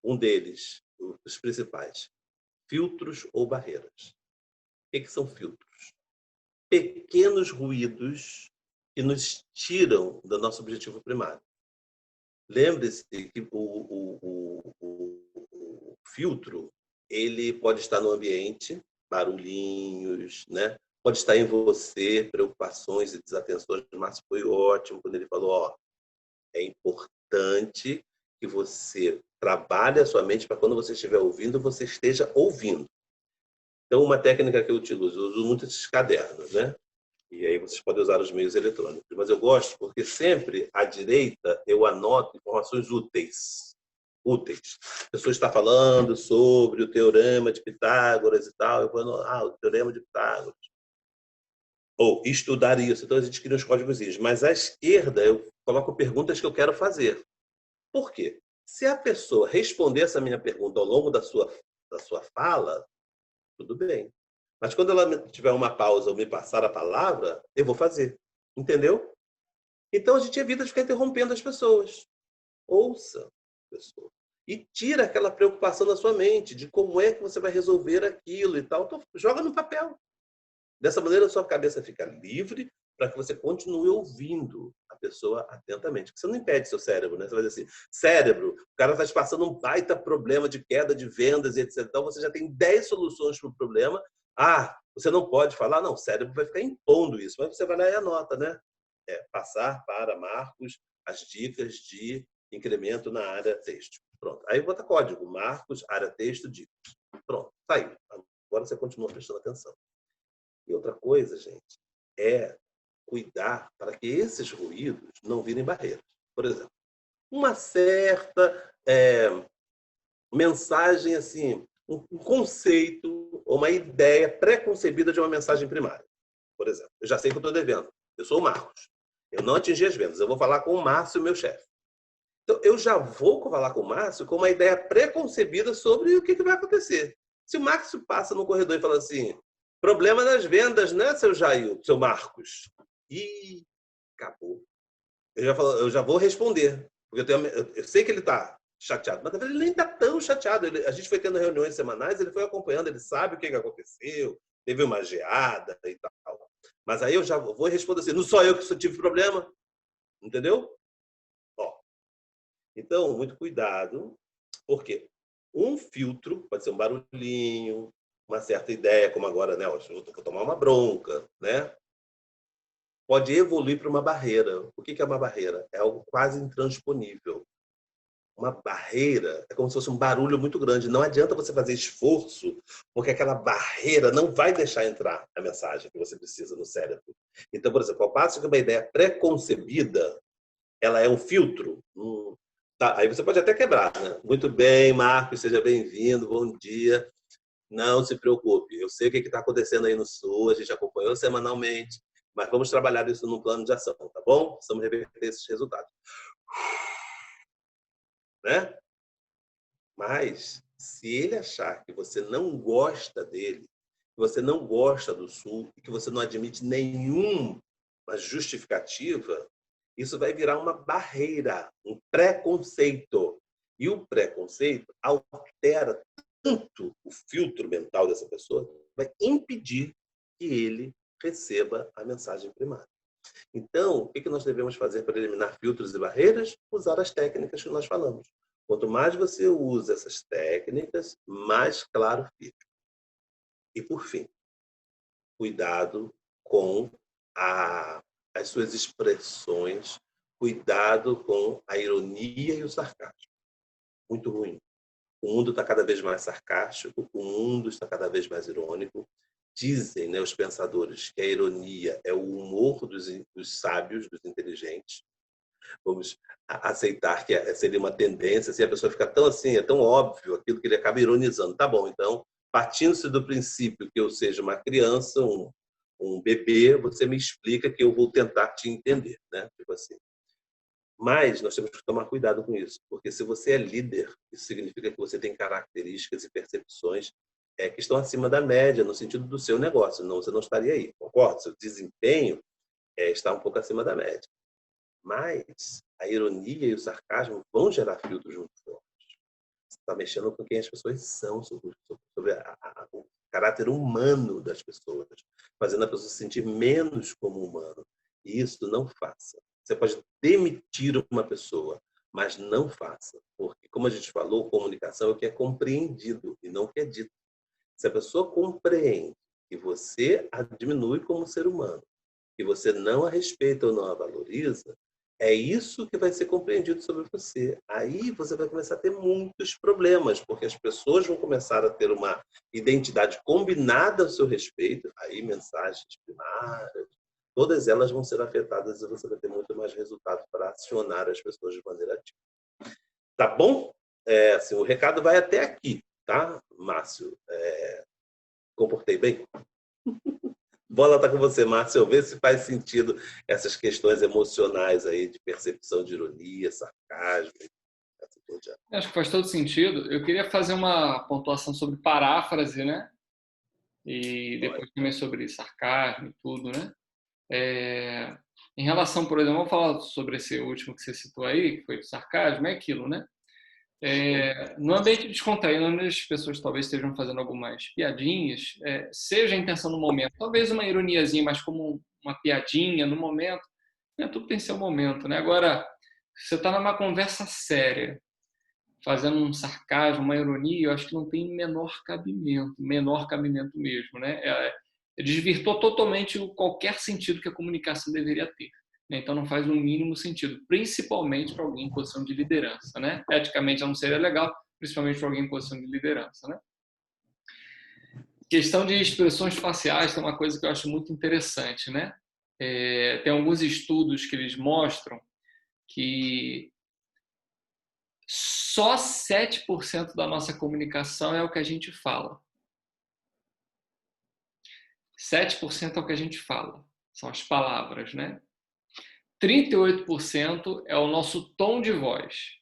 Um deles, os principais, filtros ou barreiras. O que são filtros? Pequenos ruídos que nos tiram do nosso objetivo primário. Lembre-se que o filtro, ele pode estar no ambiente, barulhinhos, né? Pode estar em você, preocupações e desatenções, mas foi ótimo quando ele falou, ó, é importante que você trabalhe a sua mente para quando você estiver ouvindo, você esteja ouvindo. Então, uma técnica que eu utilizo, eu uso muito esses cadernos, né? E aí vocês podem usar os meios eletrônicos. Mas eu gosto porque sempre à direita eu anoto informações úteis. Úteis. A pessoa está falando sobre o teorema de Pitágoras e tal. Eu vou anotar, o teorema de Pitágoras. Ou estudar isso. Então a gente cria os códigozinhos. Mas à esquerda eu coloco perguntas que eu quero fazer. Por quê? Se a pessoa responder essa minha pergunta ao longo da sua fala, tudo bem. Mas quando ela tiver uma pausa ou me passar a palavra, eu vou fazer. Entendeu? Então a gente evita de ficar interrompendo as pessoas. Ouça a pessoa. E tira aquela preocupação da sua mente de como é que você vai resolver aquilo e tal. Então, joga no papel. Dessa maneira, a sua cabeça fica livre para que você continue ouvindo a pessoa atentamente. Porque você não impede seu cérebro, né? Você vai dizer assim, cérebro, o cara está te passando um baita problema de queda de vendas e etc. Então, você já tem 10 soluções para o problema. Ah, você não pode falar? Não, o cérebro vai ficar impondo isso. Mas você vai lá e anota, né? Passar para Marcos as dicas de incremento na área texto. Pronto. Aí bota código, Marcos, área texto, dicas. Pronto, saiu. Agora você continua prestando atenção. E outra coisa, gente, é cuidar para que esses ruídos não virem barreiras. Por exemplo, uma certa mensagem, assim, um conceito ou uma ideia pré-concebida de uma mensagem primária. Por exemplo, eu já sei que eu estou devendo. Eu sou o Marcos. Eu não atingi as vendas. Eu vou falar com o Márcio, meu chefe. Então, eu já vou falar com o Márcio com uma ideia pré-concebida sobre o que vai acontecer. Se o Márcio passa no corredor e fala assim, problema nas vendas, né, seu Jair, seu Marcos? Ih, acabou. Eu já vou responder. Porque eu sei que ele está chateado, mas ele nem está tão chateado. A gente foi tendo reuniões semanais, ele foi acompanhando, ele sabe o que aconteceu, teve uma geada e tal. Mas aí eu já vou responder assim, não sou eu que só tive problema, entendeu? Ó. Então, muito cuidado, porque um filtro pode ser um barulhinho, uma certa ideia, como agora, né? Eu vou tomar uma bronca, né? Pode evoluir para uma barreira. O que é uma barreira? É algo quase intransponível. Uma barreira é como se fosse um barulho muito grande. Não adianta você fazer esforço, porque aquela barreira não vai deixar entrar a mensagem que você precisa no cérebro. Então, por exemplo, ao passo que uma ideia pré-concebida, ela é um filtro. Tá, aí você pode até quebrar, né? Muito bem, Marcos, seja bem-vindo, bom dia. Não se preocupe, eu sei o que está acontecendo aí no Sul, a gente acompanhou semanalmente, mas vamos trabalhar isso num plano de ação, tá bom? Precisamos reverter esses resultados. Né? Mas, se ele achar que você não gosta dele, que você não gosta do Sul, e que você não admite nenhuma justificativa, isso vai virar uma barreira, um preconceito. E o preconceito altera tanto o filtro mental dessa pessoa, vai impedir que ele receba a mensagem primária. Então, o que nós devemos fazer para eliminar filtros e barreiras? Usar as técnicas que nós falamos. Quanto mais você usa essas técnicas, mais claro fica. E, por fim, cuidado com as suas expressões, cuidado com a ironia e o sarcasmo. Muito ruim. O mundo está cada vez mais sarcástico, o mundo está cada vez mais irônico. Dizem, né, os pensadores que a ironia é o humor dos sábios, dos inteligentes. Vamos aceitar que seria uma tendência, se a pessoa fica tão assim, é tão óbvio aquilo que ele acaba ironizando. Tá bom, então, partindo-se do princípio que eu seja uma criança, um bebê, você me explica que eu vou tentar te entender, né? Tipo assim. Mas nós temos que tomar cuidado com isso, porque se você é líder, isso significa que você tem características e percepções que estão acima da média, no sentido do seu negócio, não, você não estaria aí, concorda? Seu desempenho está um pouco acima da média. Mas a ironia e o sarcasmo vão gerar filtros muito fortes. Você está mexendo com quem as pessoas são, sobre o caráter humano das pessoas, fazendo a pessoa se sentir menos como humano. E isso não faça. Você pode demitir uma pessoa, mas não faça. Porque, como a gente falou, comunicação é o que é compreendido e não o que é dito. Se a pessoa compreende que você a diminui como ser humano, que você não a respeita ou não a valoriza, é isso que vai ser compreendido sobre você. Aí você vai começar a ter muitos problemas, porque as pessoas vão começar a ter uma identidade combinada ao seu respeito, aí mensagens primárias, todas elas vão ser afetadas e você vai ter muito mais resultado para acionar as pessoas de maneira ativa. Tá bom? Assim, o recado vai até aqui, tá, Márcio? Comportei bem? Bola tá com você, Márcio. Vê se faz sentido essas questões emocionais aí de percepção de ironia, sarcasmo. Assim por diante. Acho que faz todo sentido. Eu queria fazer uma pontuação sobre paráfrase, né? E depois também sobre sarcasmo e tudo, né? Em relação, por exemplo, vamos falar sobre esse último que você citou aí, que foi o sarcasmo, é aquilo, né? No ambiente descontraído, onde as pessoas talvez estejam fazendo algumas piadinhas, seja a intenção no momento, talvez uma ironiazinha, mas como uma piadinha no momento, né? Tudo tem seu momento, né? Agora, você está numa conversa séria, fazendo um sarcasmo, uma ironia, eu acho que não tem menor cabimento mesmo, né? Desvirtou totalmente qualquer sentido que a comunicação deveria ter. Então não faz o mínimo sentido, principalmente para alguém em posição de liderança, né? Eticamente não seria legal, principalmente para alguém em posição de liderança, né? Questão de expressões faciais tem uma coisa que eu acho muito interessante, né? Tem alguns estudos que eles mostram que só 7% da nossa comunicação é o que a gente fala. 7% é o que a gente fala, são as palavras, né? 38% é o nosso tom de voz.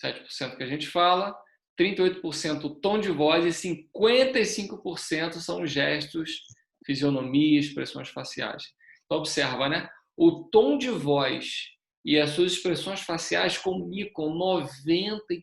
7% que a gente fala, 38% o tom de voz e 55% são gestos, fisionomia, expressões faciais. Então, observa, né? O tom de voz e as suas expressões faciais comunicam 93%.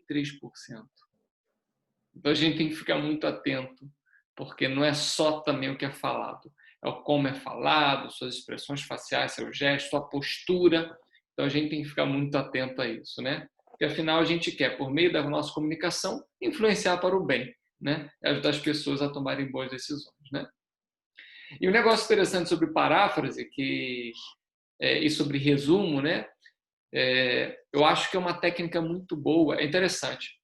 Então, a gente tem que ficar muito atento, porque não é só também o que é falado, é o como é falado, suas expressões faciais, seu gesto, sua postura. Então, a gente tem que ficar muito atento a isso, né? Porque, afinal, a gente quer, por meio da nossa comunicação, influenciar para o bem, né? E ajudar as pessoas a tomarem boas decisões, né? E um negócio interessante sobre paráfrase e sobre resumo, né? Eu acho que é uma técnica muito boa, é interessante.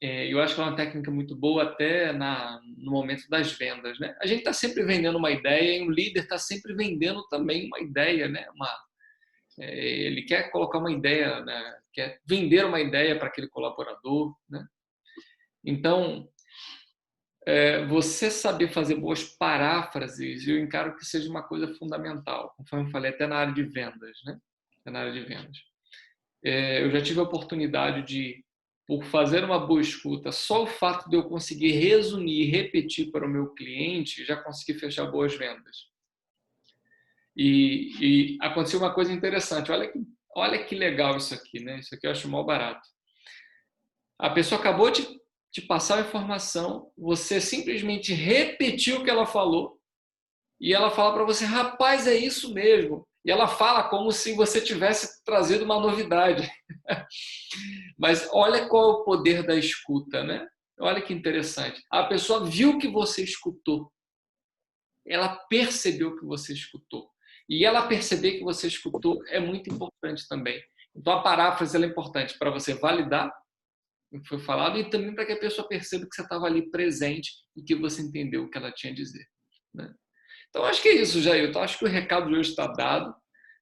Eu acho que é uma técnica muito boa até no momento das vendas, né? A gente está sempre vendendo uma ideia e o líder está sempre vendendo também uma ideia, né? Ele quer colocar uma ideia, né? Quer vender uma ideia para aquele colaborador, né? Então, você saber fazer boas paráfrases, eu encaro que seja uma coisa fundamental, conforme eu falei, até na área de vendas, né? Até na área de vendas. Eu já tive a oportunidade de, por fazer uma boa escuta, só o fato de eu conseguir resumir e repetir para o meu cliente, já consegui fechar boas vendas. E aconteceu uma coisa interessante, olha que legal isso aqui, né? Isso aqui eu acho mal barato. A pessoa acabou de te passar a informação, você simplesmente repetiu o que ela falou e ela fala para você, rapaz, é isso mesmo. E ela fala como se você tivesse trazido uma novidade. Mas olha qual é o poder da escuta, né? Olha que interessante. A pessoa viu que você escutou. Ela percebeu que você escutou. E ela perceber que você escutou é muito importante também. Então, a paráfrase é importante para você validar o que foi falado e também para que a pessoa perceba que você estava ali presente e que você entendeu o que ela tinha a dizer, né? Então, acho que é isso, Jair. Então, acho que o recado de hoje está dado,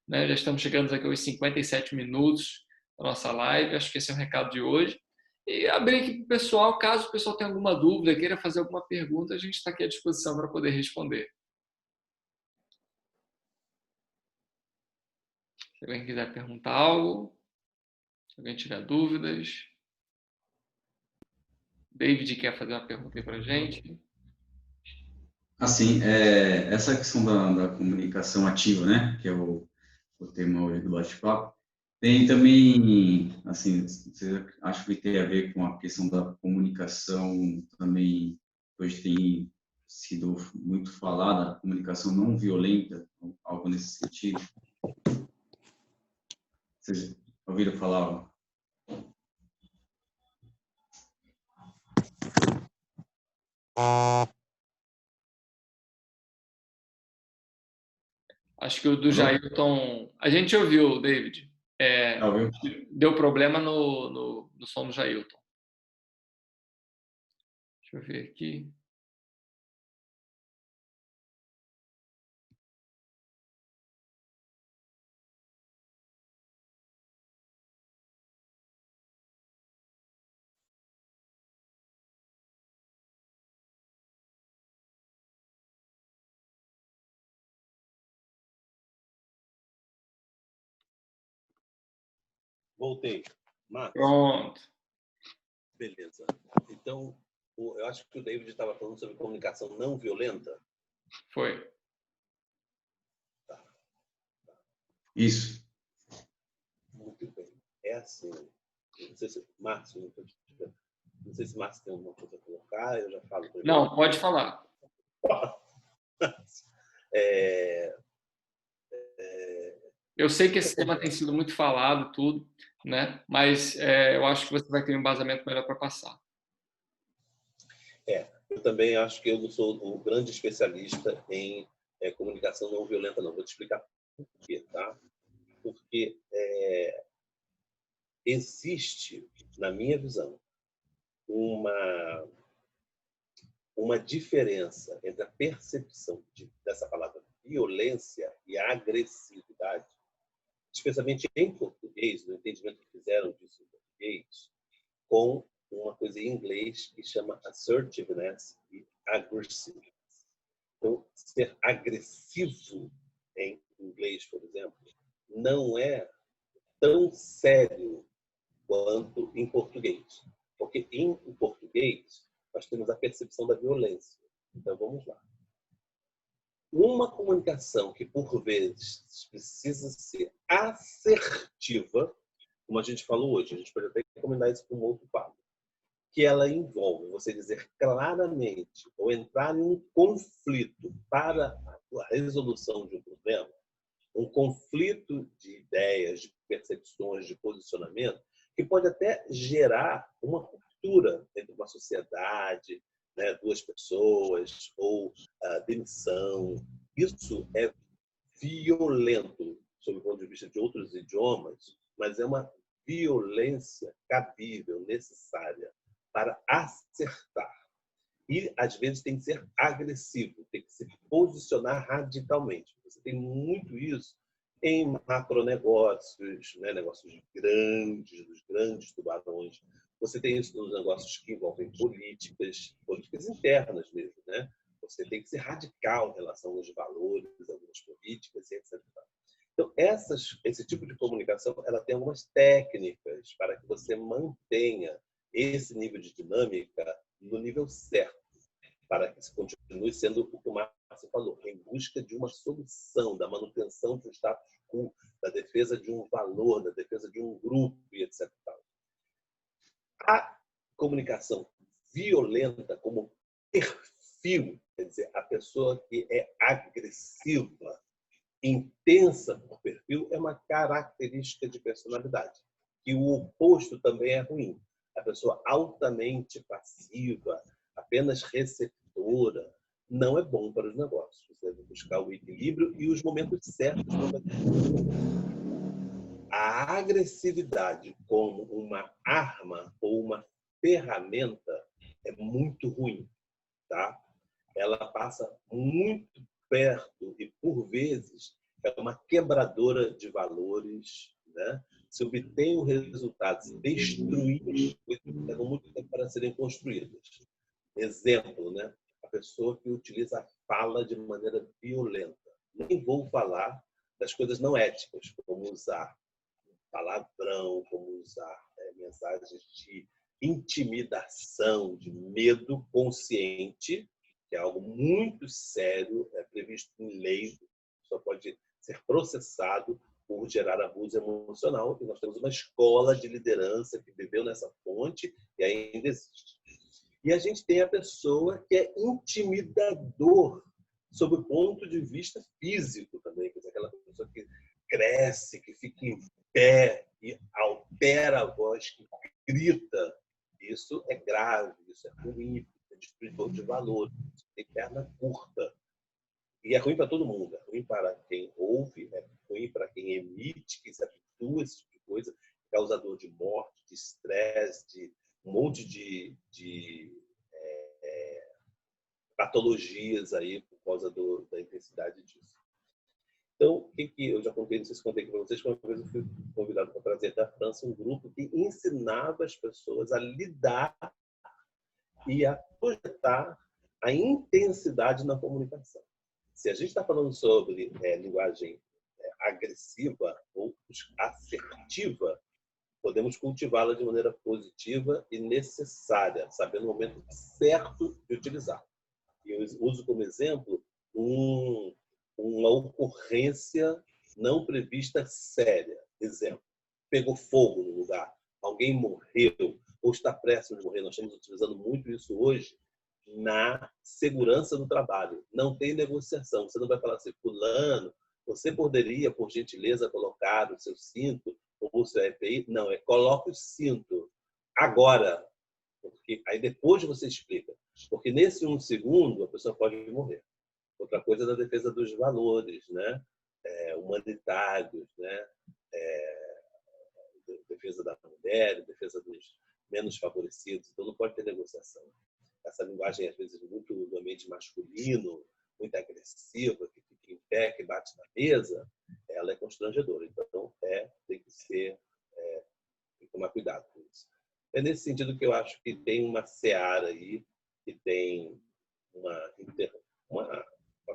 né? Já estamos chegando aqui aos 57 minutos da nossa live. Acho que esse é o recado de hoje. E abrir aqui para o pessoal, caso o pessoal tenha alguma dúvida, queira fazer alguma pergunta, a gente está aqui à disposição para poder responder. Se alguém quiser perguntar algo, se alguém tiver dúvidas. David quer fazer uma pergunta aí para a gente. Assim, essa questão da comunicação ativa, né, que é o tema hoje do bate-papo, tem também, assim, acho que tem a ver com a questão da comunicação também, hoje tem sido muito falada, comunicação não violenta, algo nesse sentido. Vocês ouviram falar? Acho que o do Jailton... A gente ouviu, David. Ouviu? Deu problema no som do Jailton. Deixa eu ver aqui. Voltei. Marcos. Pronto. Beleza. Então, eu acho que o David estava falando sobre comunicação não violenta. Foi. Tá. Isso. Muito bem. É assim. Não sei se Márcio, não sei se Márcio tem alguma coisa a colocar, eu já falo primeiro. Não, pode falar. Eu sei que esse tema tem sido muito falado, tudo, né? Mas eu acho que você vai ter um embasamento melhor para passar. Eu também acho que eu não sou um grande especialista em comunicação não violenta, não. Vou te explicar por quê, tá? Porque existe, na minha visão, uma diferença entre a percepção dessa palavra violência e agressividade, especialmente em português, no entendimento que fizeram disso em português, com uma coisa em inglês que chama assertiveness e aggressiveness. Então, ser agressivo em inglês, por exemplo, não é tão sério quanto em português. Porque em português nós temos a percepção da violência. Então, vamos lá. Uma comunicação que, por vezes, precisa ser assertiva, como a gente falou hoje, a gente pode até recomendar isso para um outro quadro, que ela envolve você dizer claramente ou entrar em um conflito para a resolução de um problema, um conflito de ideias, de percepções, de posicionamento, que pode até gerar uma ruptura entre uma sociedade, né, duas pessoas, ou demissão. Isso é violento, sob o ponto de vista de outros idiomas, mas é uma violência cabível, necessária, para acertar. E, às vezes, tem que ser agressivo, tem que se posicionar radicalmente. Você tem muito isso em macronegócios, né? Negócios grandes, dos grandes tubarões. Você tem isso nos negócios que envolvem políticas internas mesmo, né? Você tem que ser radical em relação aos valores, algumas políticas, etc. Então, esse tipo de comunicação, ela tem algumas técnicas para que você mantenha esse nível de dinâmica no nível certo, para que se continue sendo o que o Márcio falou, em busca de uma solução, da manutenção de um status quo, da defesa de um valor, da defesa de um grupo e etc. A comunicação violenta como perfil, quer dizer, a pessoa que é agressiva, intensa por perfil, é uma característica de personalidade. E o oposto também é ruim. A pessoa altamente passiva, apenas receptora, não é bom para os negócios. Você deve buscar o equilíbrio e os momentos certos para fazer. A agressividade como uma arma ou uma ferramenta é muito ruim, tá? Ela passa muito perto e, por vezes, é uma quebradora de valores, né? Se obtém o resultado, se destruir coisas que levam muito tempo para serem construídas. Exemplo, né? A pessoa que utiliza a fala de maneira violenta. Nem vou falar das coisas não éticas, como usar palavrão, como usar mensagens de intimidação, de medo consciente, que é algo muito sério, é previsto em lei, só pode ser processado por gerar abuso emocional. E nós temos uma escola de liderança que viveu nessa fonte e ainda existe. E a gente tem a pessoa que é intimidador sob o ponto de vista físico também, quer dizer, aquela pessoa que cresce, que fica em pé e altera a voz, que grita. Isso é grave, isso é ruim, é destruidor de valor, tem perna curta. E é ruim para todo mundo, é ruim para quem ouve, é ruim para quem emite, que se habitua a esse tipo de coisa, causador de morte, de estresse, de um monte de patologias aí por causa da intensidade disso. Então, o que eu já contei, não sei se contei aqui para vocês, que uma vez eu fui convidado para trazer da França um grupo que ensinava as pessoas a lidar e a projetar a intensidade na comunicação. Se a gente está falando sobre linguagem agressiva ou assertiva, podemos cultivá-la de maneira positiva e necessária, sabendo o momento certo de utilizar. E eu uso como exemplo uma ocorrência não prevista séria. Exemplo, pegou fogo no lugar, alguém morreu ou está próximo de morrer. Nós estamos utilizando muito isso hoje na segurança do trabalho. Não tem negociação. Você não vai falar assim, fulano, você poderia, por gentileza, colocar o seu cinto ou o seu EPI? Não, coloca o cinto agora. Porque aí depois você explica. Porque nesse 1 segundo a pessoa pode morrer. Outra coisa é da defesa dos valores, né? Humanitários, né? Defesa da mulher, defesa dos menos favorecidos. Então não pode ter negociação. Essa linguagem, às vezes, muito do ambiente masculino, muito agressiva, que fica em pé, que bate na mesa, ela é constrangedora. Então, tem que tem que tomar cuidado com isso. É nesse sentido que eu acho que tem uma seara aí, que tem uma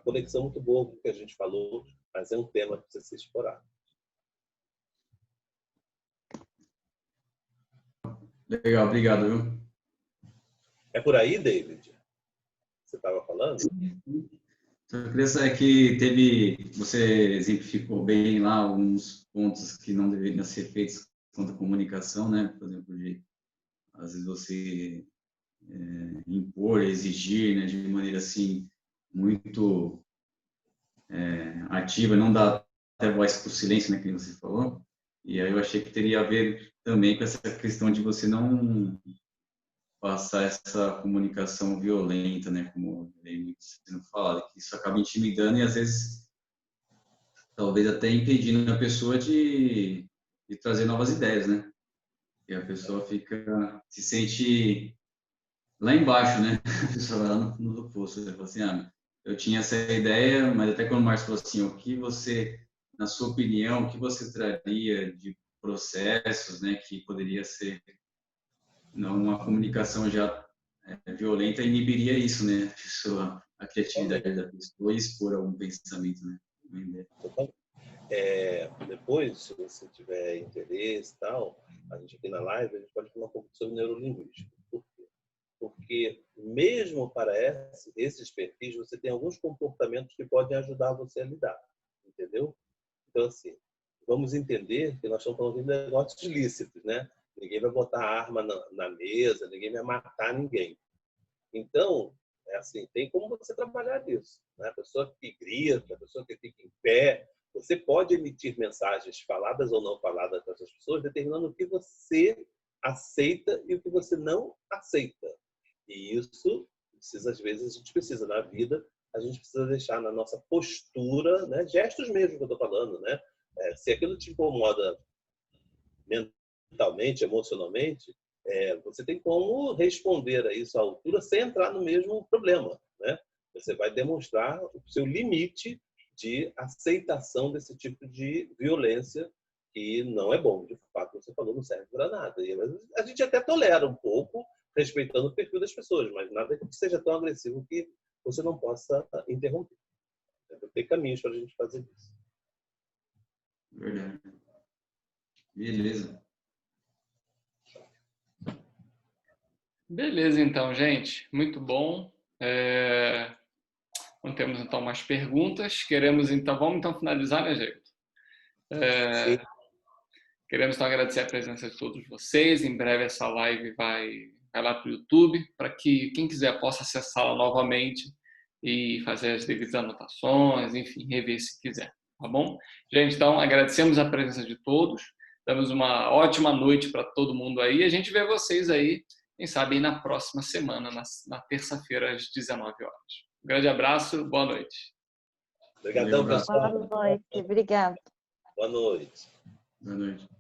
conexão muito boa com o que a gente falou, mas é um tema que precisa ser explorado. Legal, obrigado, viu? É por aí, David? Você estava falando? Só queria saber que você exemplificou bem lá alguns pontos que não deveriam ser feitos contra a comunicação, né? Por exemplo, às vezes você impor, exigir, né, de maneira assim muito ativa, não dá até voz para o silêncio, né, que você falou. E aí eu achei que teria a ver também com essa questão de você não passar essa comunicação violenta, né, como você não fala, que isso acaba intimidando e às vezes talvez até impedindo a pessoa de trazer novas ideias, né? E a pessoa se sente lá embaixo, né? A pessoa vai lá no fundo do poço, né? Fala assim, eu tinha essa ideia, mas até quando o Márcio falou assim, o que você, na sua opinião, o que você traria de processos, né, que poderia ser uma comunicação já violenta inibiria isso, né? A criatividade da pessoa e expor algum pensamento, né? Depois, se você tiver interesse e tal, a gente aqui na live, a gente pode falar um pouco sobre neurolinguística. Por quê? Porque mesmo para esses perfis, você tem alguns comportamentos que podem ajudar você a lidar, entendeu? Então, assim, vamos entender que nós estamos falando de negócios ilícitos, né? Ninguém vai botar arma na mesa, ninguém vai matar ninguém. Então, tem como você trabalhar nisso, né? A pessoa que grita, a pessoa que fica em pé, você pode emitir mensagens faladas ou não faladas para essas pessoas, determinando o que você aceita e o que você não aceita. E isso às vezes, a gente precisa na vida, a gente precisa deixar na nossa postura, né? Gestos mesmo que eu estou falando, né? Se aquilo te incomoda mentalmente, emocionalmente, você tem como responder a isso à altura sem entrar no mesmo problema, né? Você vai demonstrar o seu limite de aceitação desse tipo de violência que não é bom. De fato, você falou, não serve para nada. E a gente até tolera um pouco, respeitando o perfil das pessoas, mas nada que seja tão agressivo que você não possa interromper. Tem caminhos para a gente fazer isso. Verdade. Beleza. Beleza, então, gente. Muito bom. Não temos, então, mais perguntas. Vamos, então, finalizar, né, Diego? Sim. Queremos, então, agradecer a presença de todos vocês. Em breve, essa live vai lá para o YouTube, para que quem quiser possa acessá-la novamente e fazer as devidas anotações, enfim, rever se quiser, tá bom? Gente, então, agradecemos a presença de todos. Damos uma ótima noite para todo mundo aí. A gente vê vocês aí, quem sabe, aí na próxima semana, na terça-feira, às 19 horas. Um grande abraço, boa noite. Obrigadão, pessoal. Boa noite, obrigada. Boa noite. Boa noite.